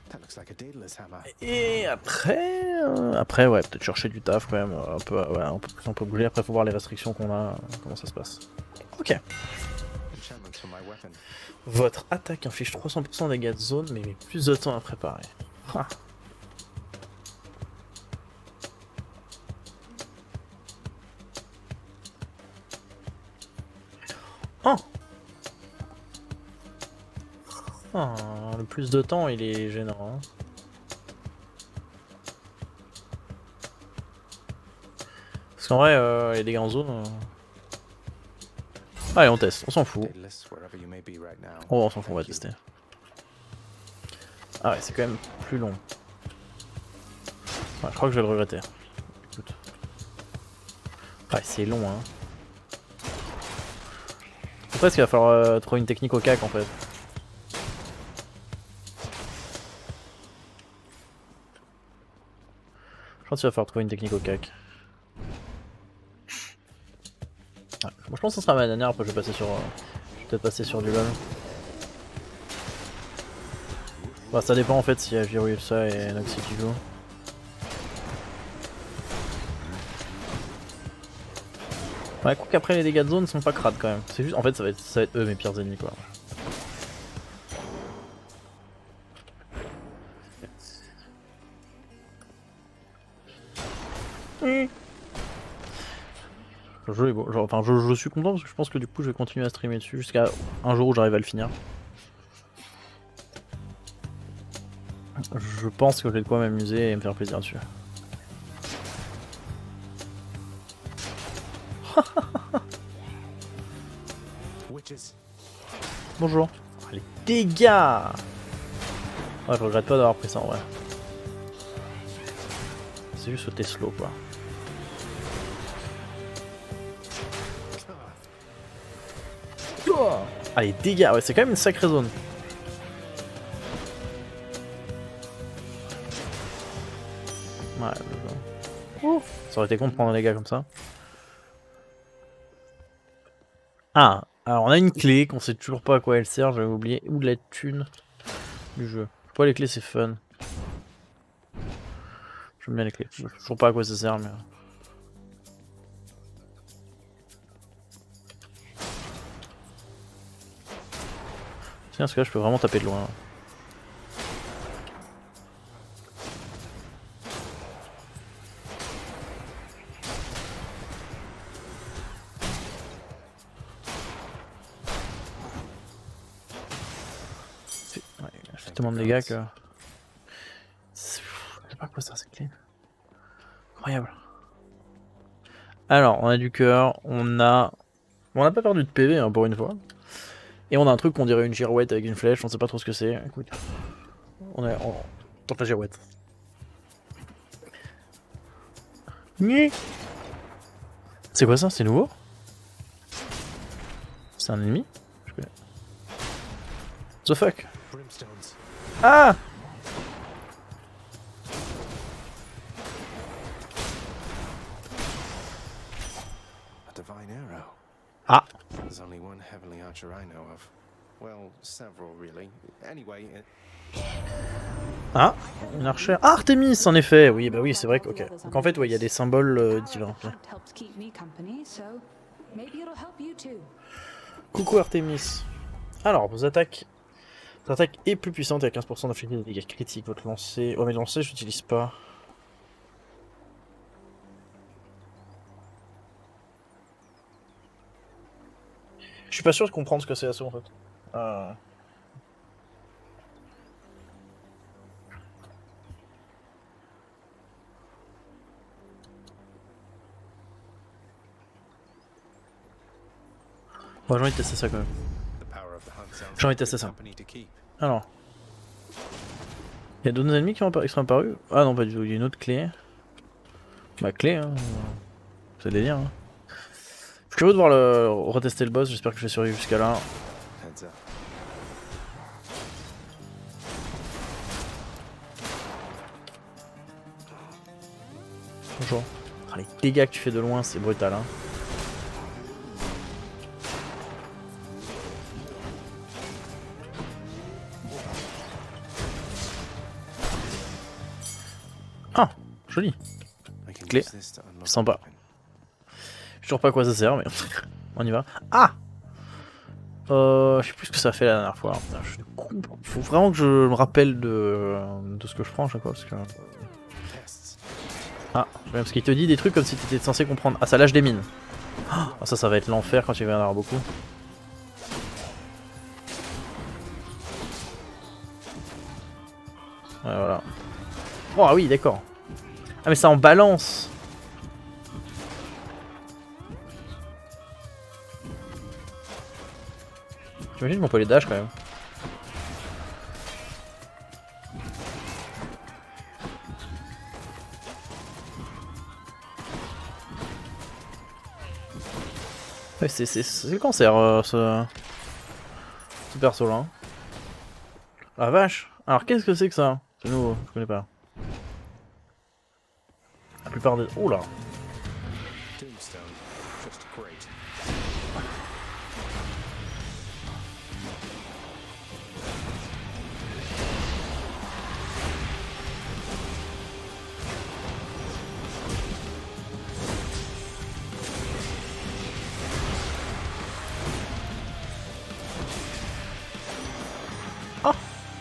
That looks like a Daedalus hammer. Et après, ouais, peut-être chercher du taf quand même, un peu, ouais, un peu bouger. Après, faut voir les restrictions qu'on a, comment ça se passe. Ok. Enchantments for my weapon. Votre attaque inflige 300% dégâts de zone, mais met plus de temps à préparer. Ah. Oh. Ah, le plus de temps, il est gênant. Hein. Parce qu'en vrai, les dégâts en zone... Allez, on teste, on s'en fout. Daedalus, wherever you may be right now. Oh, on s'en fout, on va Thank you. tester. Ah ouais, c'est quand même plus long. Ouais, je crois que je vais le regretter. Écoute. Ouais, c'est long, hein. C'est presque qu'il va falloir trouver une technique au cac, en fait. Je pense qu'il va falloir trouver une technique au cac. Ouais. Bon, je pense que ce sera ma dernière, après je vais passer sur... je vais peut-être passer sur du LoL. Bah, ça dépend en fait s'il y a Viru ça et Noxy qui joue. Ouais, quoi qu'après les dégâts de zone sont pas crades quand même. C'est juste, en fait ça va être eux mes pires ennemis quoi. Le jeu est beau. Genre, enfin, je suis content parce que je pense que du coup je vais continuer à streamer dessus jusqu'à un jour où j'arrive à le finir. Je pense que j'ai de quoi m'amuser et me faire plaisir dessus. Witches. Bonjour. Oh, les dégâts. Ouais, je regrette pas d'avoir pris ça en vrai. C'est juste sauter slow quoi. Ah les dégâts, ouais c'est quand même une sacrée zone. Ouais, ça aurait été con de prendre un dégât comme ça. Ah, alors on a une clé qu'on sait toujours pas à quoi elle sert, j'avais oublié, ou de la thune du jeu. Pourquoi les clés c'est fun. J'aime bien les clés, je sais toujours pas à quoi ça sert mais... Tiens, parce que là je peux vraiment taper de loin. Ouais, je fais tellement de dégâts que... Je sais pas à quoi ça c'est clé. Incroyable. Alors, on a du cœur, on a pas perdu de PV hein, pour une fois. Et on a un truc qu'on dirait une girouette avec une flèche, on sait pas trop ce que c'est. Écoute, on tente la girouette. C'est quoi ça? C'est nouveau? C'est un ennemi? Je connais. The fuck? Brimstones. Ah! There's only one heavenly archer I know of. Well, several really. Anyway, Ah, une archère. Ah, Artemis, en effet. Oui, bah oui, c'est vrai que. Ok. Donc en fait, ouais, il y a des symboles divins. Ok. Coucou Artemis. Alors, vos attaques. Votre attaque est plus puissante et à 15% d'infligé des dégâts critiques. Votre lancer. Ouais, mais le lancer, je l'utilise pas. Je suis pas sûr de comprendre ce que c'est assaut en fait. Bon, j'ai envie de tester ça quand même. J'ai envie de tester ça. Alors. Il y a d'autres ennemis qui sont apparus? Ah non, pas du tout. Il y a une autre clé. Ma clé, hein. C'est délire, hein. Je suis curieux de voir retester le boss. J'espère que je vais survivre jusqu'à là. Bonjour. Ah, les dégâts que tu fais de loin, c'est brutal, hein. Ah, joli. Clé. Sympa. Je sais toujours pas à quoi ça sert, mais on y va. Ah, je sais plus ce que ça fait la dernière fois. Faut vraiment que je me rappelle de ce que je prends à chaque fois. Parce que... Ah, parce qu'il te dit des trucs comme si tu étais censé comprendre. Ah, ça lâche des mines. Ah, ça va être l'enfer quand il va y en avoir beaucoup. Ouais, voilà. Oh, ah oui, d'accord. Ah, mais ça en balance. J'imagine qu'on peut les dash quand même. Ouais, c'est le cancer ce perso là. Hein. La vache. Alors qu'est-ce que c'est que ça? C'est nouveau, je connais pas. La plupart des... Oh là.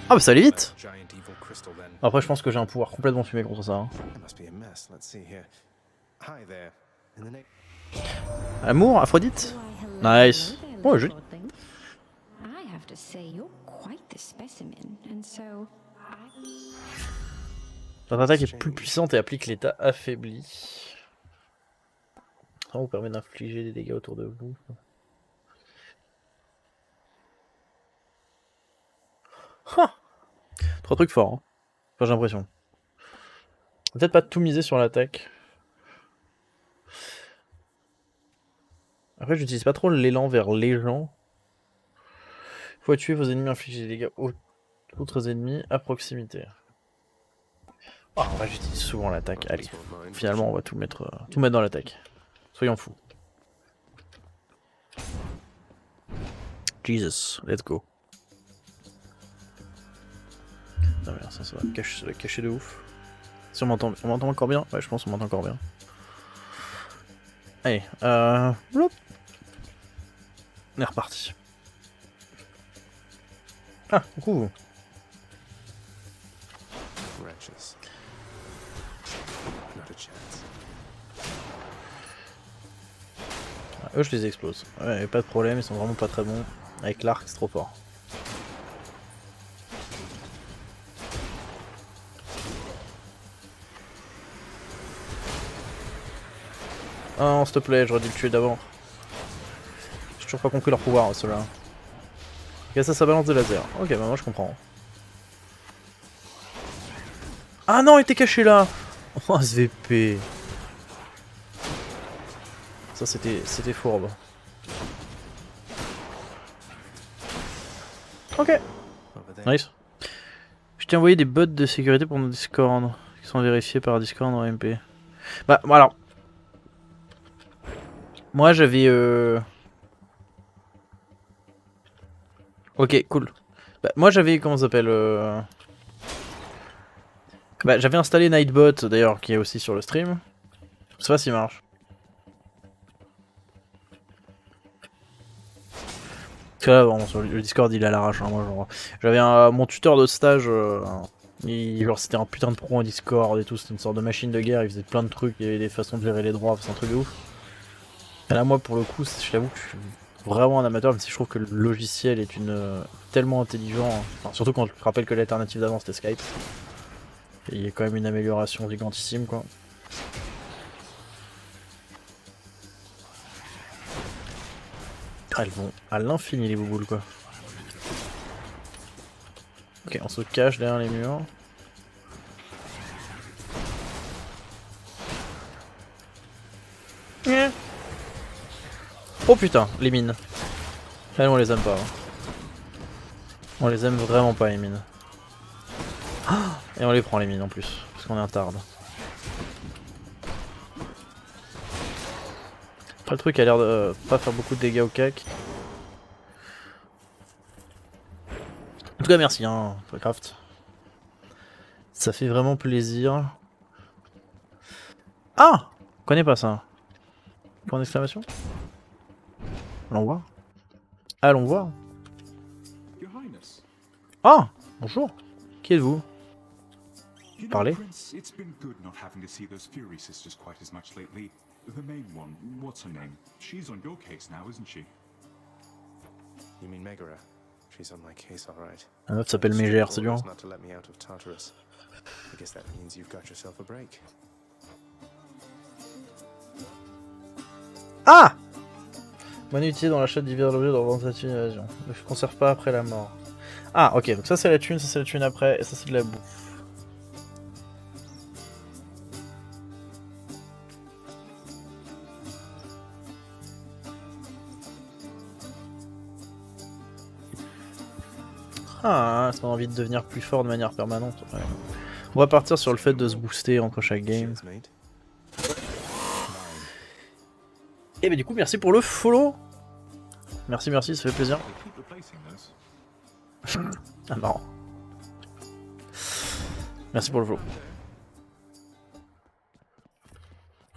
Ah bah ça allait vite. Après je pense que j'ai un pouvoir complètement fumé contre ça. Hein. Amour, Aphrodite. Nice. Oh joli. Votre attaque est plus puissante et applique l'état affaibli. Ça vous permet d'infliger des dégâts autour de vous. Ah, 3 trucs forts, hein. Enfin, j'ai l'impression. Peut-être pas tout miser sur l'attaque. Après, j'utilise pas trop l'élan vers les gens. Faut tuer vos ennemis, infliger des dégâts aux autres ennemis à proximité. Oh, en vrai, j'utilise souvent l'attaque. Allez, finalement, on va tout mettre dans l'attaque. Soyons fous. Jesus, let's go. Ah merde, ça va cacher de ouf. Si on m'entend encore bien? Ouais, je pense qu'on m'entend encore bien. Allez, on est reparti. Ah, coucou. Ah, eux, je les explose. Ouais, pas de problème, ils sont vraiment pas très bons. Avec l'arc, c'est trop fort. Oh non, s'il te plaît, j'aurais dû le tuer d'abord. J'ai toujours pas compris leur pouvoir, ceux-là. Ok, ça balance de laser. Ok, bah moi je comprends. Ah non, il était caché là. Oh, SVP. Ça, c'était fourbe. Ok. Nice. Je t'ai envoyé des bots de sécurité pour nos Discord, qui sont vérifiés par Discord en MP. Bah, alors... Moi j'avais Ok, cool. Bah, moi j'avais, comment ça s'appelle bah, j'avais installé Nightbot d'ailleurs, qui est aussi sur le stream. Je sais pas s'il marche. Parce que là, bon, sur le Discord il est à l'arrache. Hein, moi, genre, j'avais mon tuteur de stage, genre c'était un putain de pro en Discord et tout, c'était une sorte de machine de guerre, il faisait plein de trucs, il y avait des façons de gérer les droits, c'est un truc de ouf. Et là, moi pour le coup, je t'avoue que je suis vraiment un amateur, même si je trouve que le logiciel est tellement intelligent. Enfin, surtout quand je rappelle que l'alternative d'avant c'était Skype. Et il y a quand même une amélioration gigantissime quoi. Ah, elles vont à l'infini les bouboules quoi. Ok, on se cache derrière les murs. Oh putain, les mines. Là on les aime pas. Hein. On les aime vraiment pas les mines. Et on les prend les mines en plus, parce qu'on est un tarde. Après le truc a l'air de pas faire beaucoup de dégâts au cac. En tout cas merci hein, Craft. Ça fait vraiment plaisir. Ah, on connaît pas ça. Point d'exclamation. Allons voir. Allons voir. Your Highness. Ah, bonjour. Qui êtes-vous? You know, Parlez. Prince, it's been good not having to see those Fury sisters quite as much lately. The main one, what's her name? She's on your case now, isn't she? You mean Megara? She's on my case, all right. La meuf s'appelle Mégère, c'est dur. Orders not to let me out of Tartarus. I guess that means you've got yourself a break. Ah! Monnaie utilisée dans l'achat de divers objets dans la tentative d'invasion. Ne se conserve pas après la mort. Ah, ok, donc ça c'est la thune, ça c'est la thune après, et ça c'est de la bouffe. Ah, ça a envie de devenir plus fort de manière permanente. Ouais. On va partir sur le fait de se booster entre chaque game. Cheers, mate. Et bah du coup, merci pour le follow. Merci, merci, ça fait plaisir. They keep replacing those. Ah marrant. Merci pour le follow.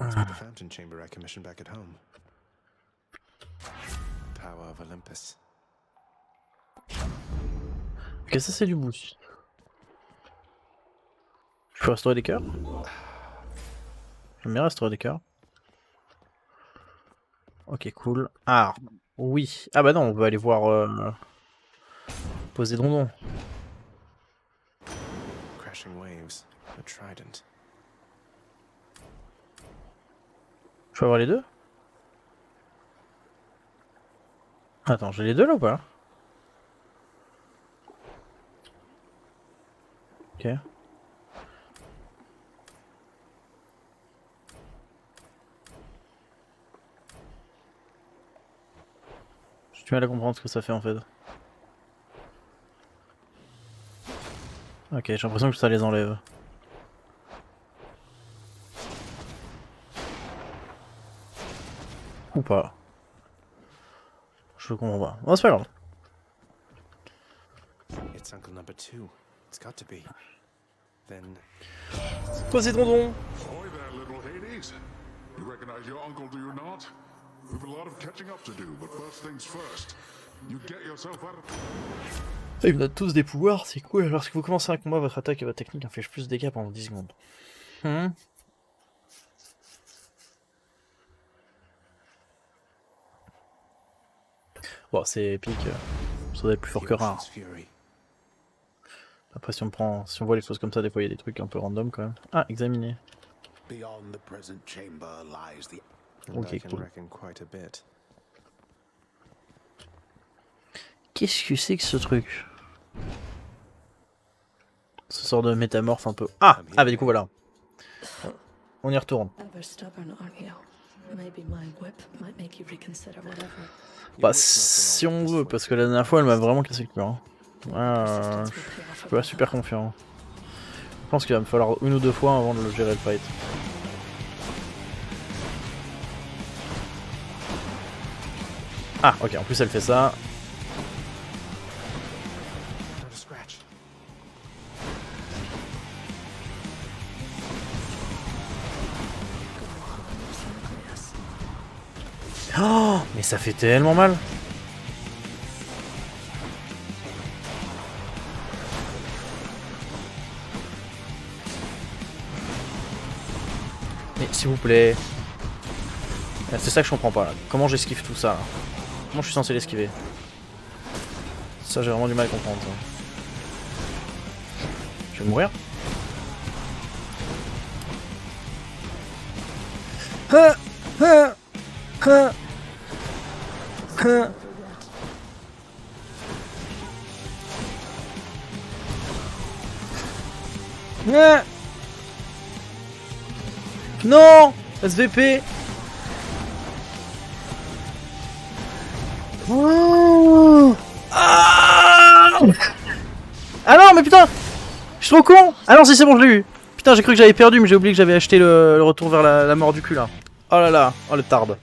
It's like the fountain chamber I commissioned back at home. Power of Olympus. Ok, ça c'est du boost. Je peux restaurer des cœurs. J'aime bien restaurer des cœurs. Ok, cool. Ah, oui. Ah bah non, on va aller voir poser Dondon. Crashing waves. A trident. Je peux avoir les deux? Attends, j'ai les deux là ou pas? Ok. J'ai du mal à comprendre ce que ça fait en fait. Ok, j'ai l'impression que ça les enlève. Ou pas. Je comprends pas. Bon, c'est pas grave. It's Uncle Number 2. It's got to be. Then Posez Dondon. Ahoy there, little Hades. You recognize your uncle, do you not? We've a lot of catching up to do, but first things first. You get yourself out of... Ils vous donnent tous des pouvoirs, c'est cool. Lorsque vous commencez un combat, votre attaque et votre technique infligent plus de dégâts pendant 10 secondes. Bon, c'est épique. Ça doit être plus fort que rare. Ocean's Fury. Après, si on voit les choses comme ça, des fois il y a des trucs un peu random quand même. Ah, examiner. Beyond the present chamber lies the... And Ok, I can cool. reckon quite a bit. Qu'est-ce que c'est que ce truc? Ce sort de métamorphe un peu. Ah! Ah, bah du coup, voilà. On y retourne. Ever stubborn, aren't you? Maybe my whip might make you reconsider whatever. Bah, si on veut, parce que la dernière fois, elle m'a vraiment cassé le cœur. Hein. Je suis pas super confiant. Je pense qu'il va me falloir une ou deux fois avant de le gérer le fight. Ah, ok, en plus elle fait ça. scratch. Oh, mais ça fait tellement mal. Mais s'il vous plaît. C'est ça que je comprends pas là. Comment j'esquive tout ça là? Comment je suis censé l'esquiver? Ça j'ai vraiment du mal à comprendre. Ça. Je vais mourir. Non, SVP. Ah non, mais putain, je suis trop con. Ah non, si c'est bon, je l'ai eu. Putain, j'ai cru que j'avais perdu, mais j'ai oublié que j'avais acheté le retour vers la mort du cul là. Oh là là, oh le tarde.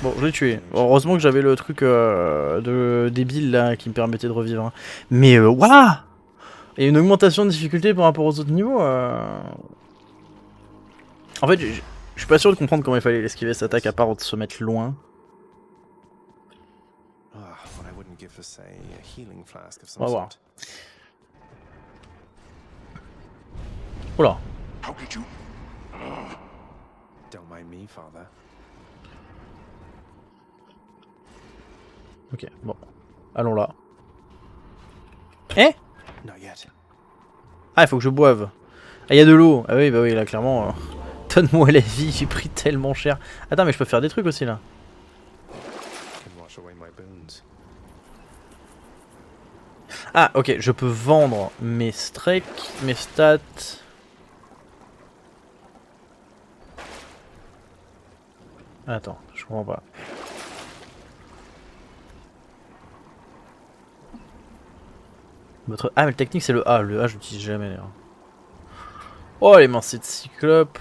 Bon, je l'ai tué. Heureusement que j'avais le truc de débile là qui me permettait de revivre. Hein. Mais waouh! Et une augmentation de difficulté par rapport aux autres niveaux. En fait, je suis pas sûr de comprendre comment il fallait esquiver cette attaque à part de se mettre loin. On va voir. Oula. Don't mind me, father. Ok, bon. Allons là. Eh? Not yet. Ah, il faut que je boive. Ah, il y a de l'eau. Ah oui, bah oui, là, clairement. Donne-moi la vie, j'ai pris tellement cher. Attends, mais je peux faire des trucs aussi, là. Ah, ok, je peux vendre mes streaks, mes stats. Attends, je comprends pas. Ah, mais le technique c'est le A. Le A, je l'utilise jamais. Là. Oh, les mincées de cyclope.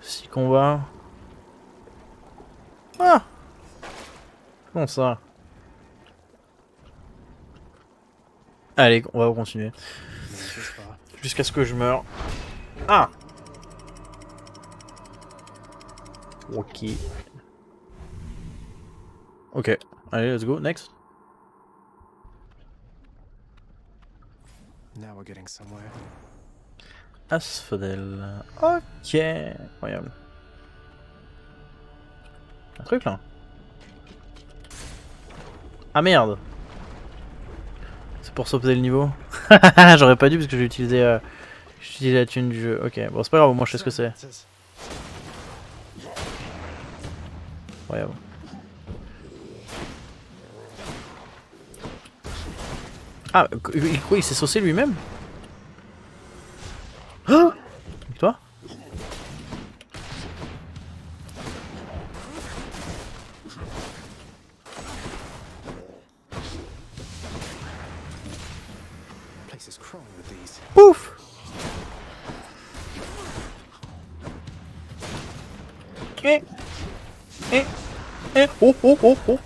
6 combats. Ah! Comment ça? Allez, on va continuer. Jusqu'à ce que je meure. Ah! Ok. Ok. Allez, let's go. Next. Now we're getting somewhere. Asphodel. Ok. Incroyable. Un truc là. Ah merde. C'est pour sauver le niveau. J'aurais pas dû parce que j'ai utilisé la thune du jeu. Ok, bon c'est pas grave, moi je sais ce que c'est. Incroyable. Ah, quoi, il s'est saucé lui-même? Oh! Et toi? Pouf! Oh oh oh oh!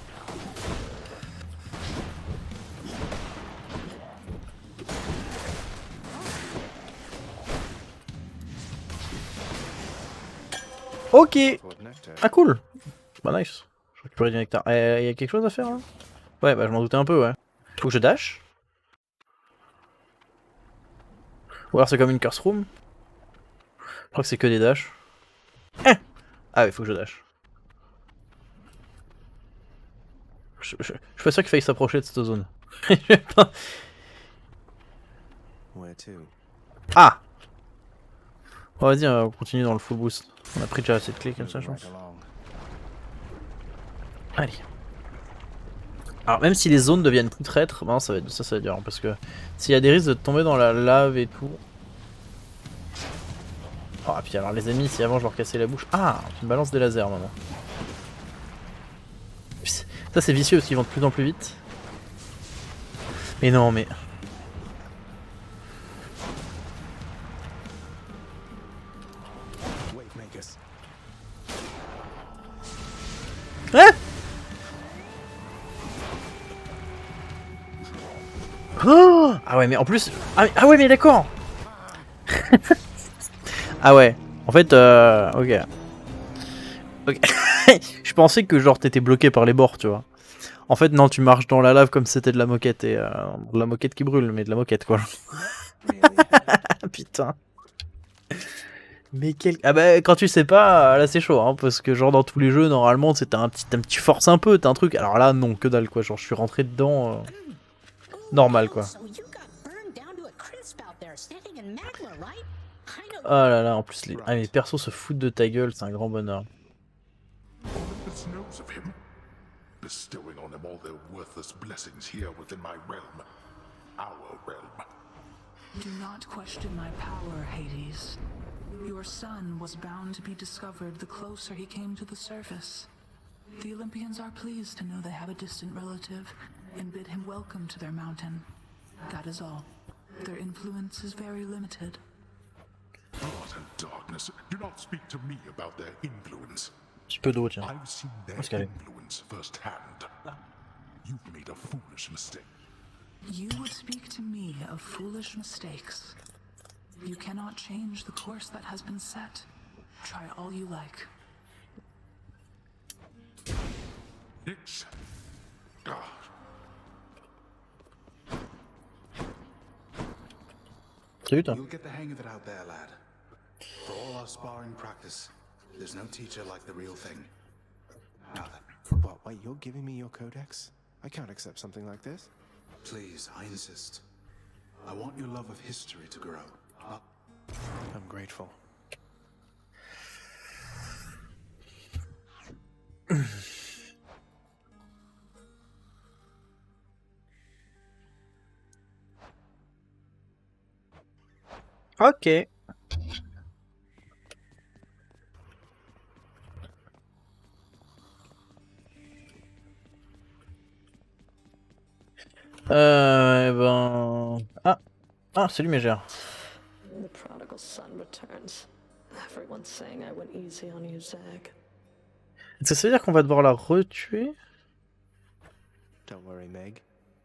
Ok. Ah cool. Bah nice. Je récupère du nectar. Y a quelque chose à faire là? Ouais bah je m'en doutais un peu ouais. Faut que je dash. Ou alors c'est comme une curse room. Je crois que c'est que des dash. Ah oui faut que je dash. Je suis pas sûr qu'il faille s'approcher de cette zone. Ah! Bon, vas-y, on continue dans le full boost. On a pris déjà assez de clés comme ça, je pense. Allez. Alors, même si les zones deviennent plus traîtres, ben, ça va être dur. Parce que s'il y a des risques de tomber dans la lave et tout. Oh, et puis alors, les ennemis, si avant je leur cassais la bouche. Ah! Tu me balances des lasers maintenant. Ça, c'est vicieux parce qu'ils vont de plus en plus vite. Mais non, mais. Hein? Oh ah ouais, mais en plus... Ah ouais, mais d'accord. Ah ouais, en fait, ok. Je pensais que genre t'étais bloqué par les bords, tu vois. En fait, non, tu marches dans la lave comme si c'était de la moquette, et de la moquette qui brûle, mais de la moquette, quoi. Putain. Mais quel... Ah bah, quand tu sais pas, là c'est chaud, hein, parce que genre dans tous les jeux, normalement, c'est tu forces un peu, t'as un truc. Alors là, non, que dalle, quoi. Genre, je suis rentré dedans, normal, quoi. Oh là là, en plus, mes persos se foutent de ta gueule, c'est un grand bonheur. Olympus knows of him, bestowing on him all their worthless blessings here within my realm. Our realm. Do not question my power, Hades. Your son was bound to be discovered the closer he came to the surface. The Olympians are pleased to know they have a distant relative and bid him welcome to their mountain. That is all. Their influence is very limited. Blood and darkness. Do not speak to me about their influence. Petit peu d'eau, tiens. I've seen their influence firsthand. You've made a foolish mistake. You would speak to me of foolish mistakes. You cannot change the course that has been set. Try all you like. Nix. Salut, toi. You'll get the hang of it out there, lad. For all our sparring practice, there's no teacher like the real thing. Now then. What, wait, you're giving me your codex? I can't accept something like this. Please, I insist. I want your love of history to grow. I'm grateful. Ok. Eh ben... Ah, salut Mégère. The prodigal son returns. Everyone's saying I went easy on you, Zag. Ça veut dire qu'on va devoir la retuer? Don't worry, Meg.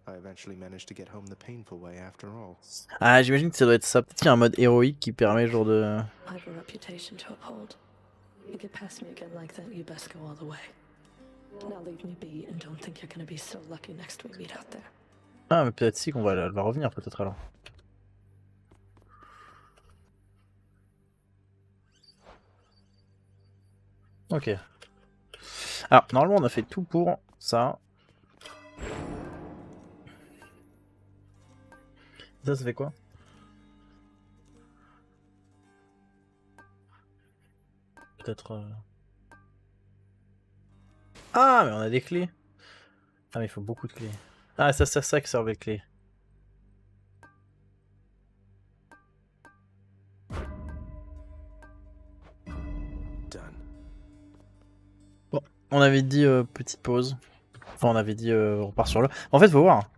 I eventually managed to get home the painful way after all. Ah, j'imagine que ça doit être ça. Peut-être qu'il y a un mode héroïque qui permet genre de... I have a reputation to uphold. You get past me again like that, you best go all the way. Now leave me be and don't think you're gonna be so lucky next we meet out there. Ah, mais peut-être si qu'on va, elle va revenir peut-être alors. Ok. Alors, normalement, on a fait tout pour ça. Ça fait quoi? Peut-être... Ah, mais on a des clés. Ah, mais il faut beaucoup de clés. Ah, ça qui servait les clés. Bon, on avait dit petite pause. Enfin, on avait dit on repart sur le... En fait, faut voir.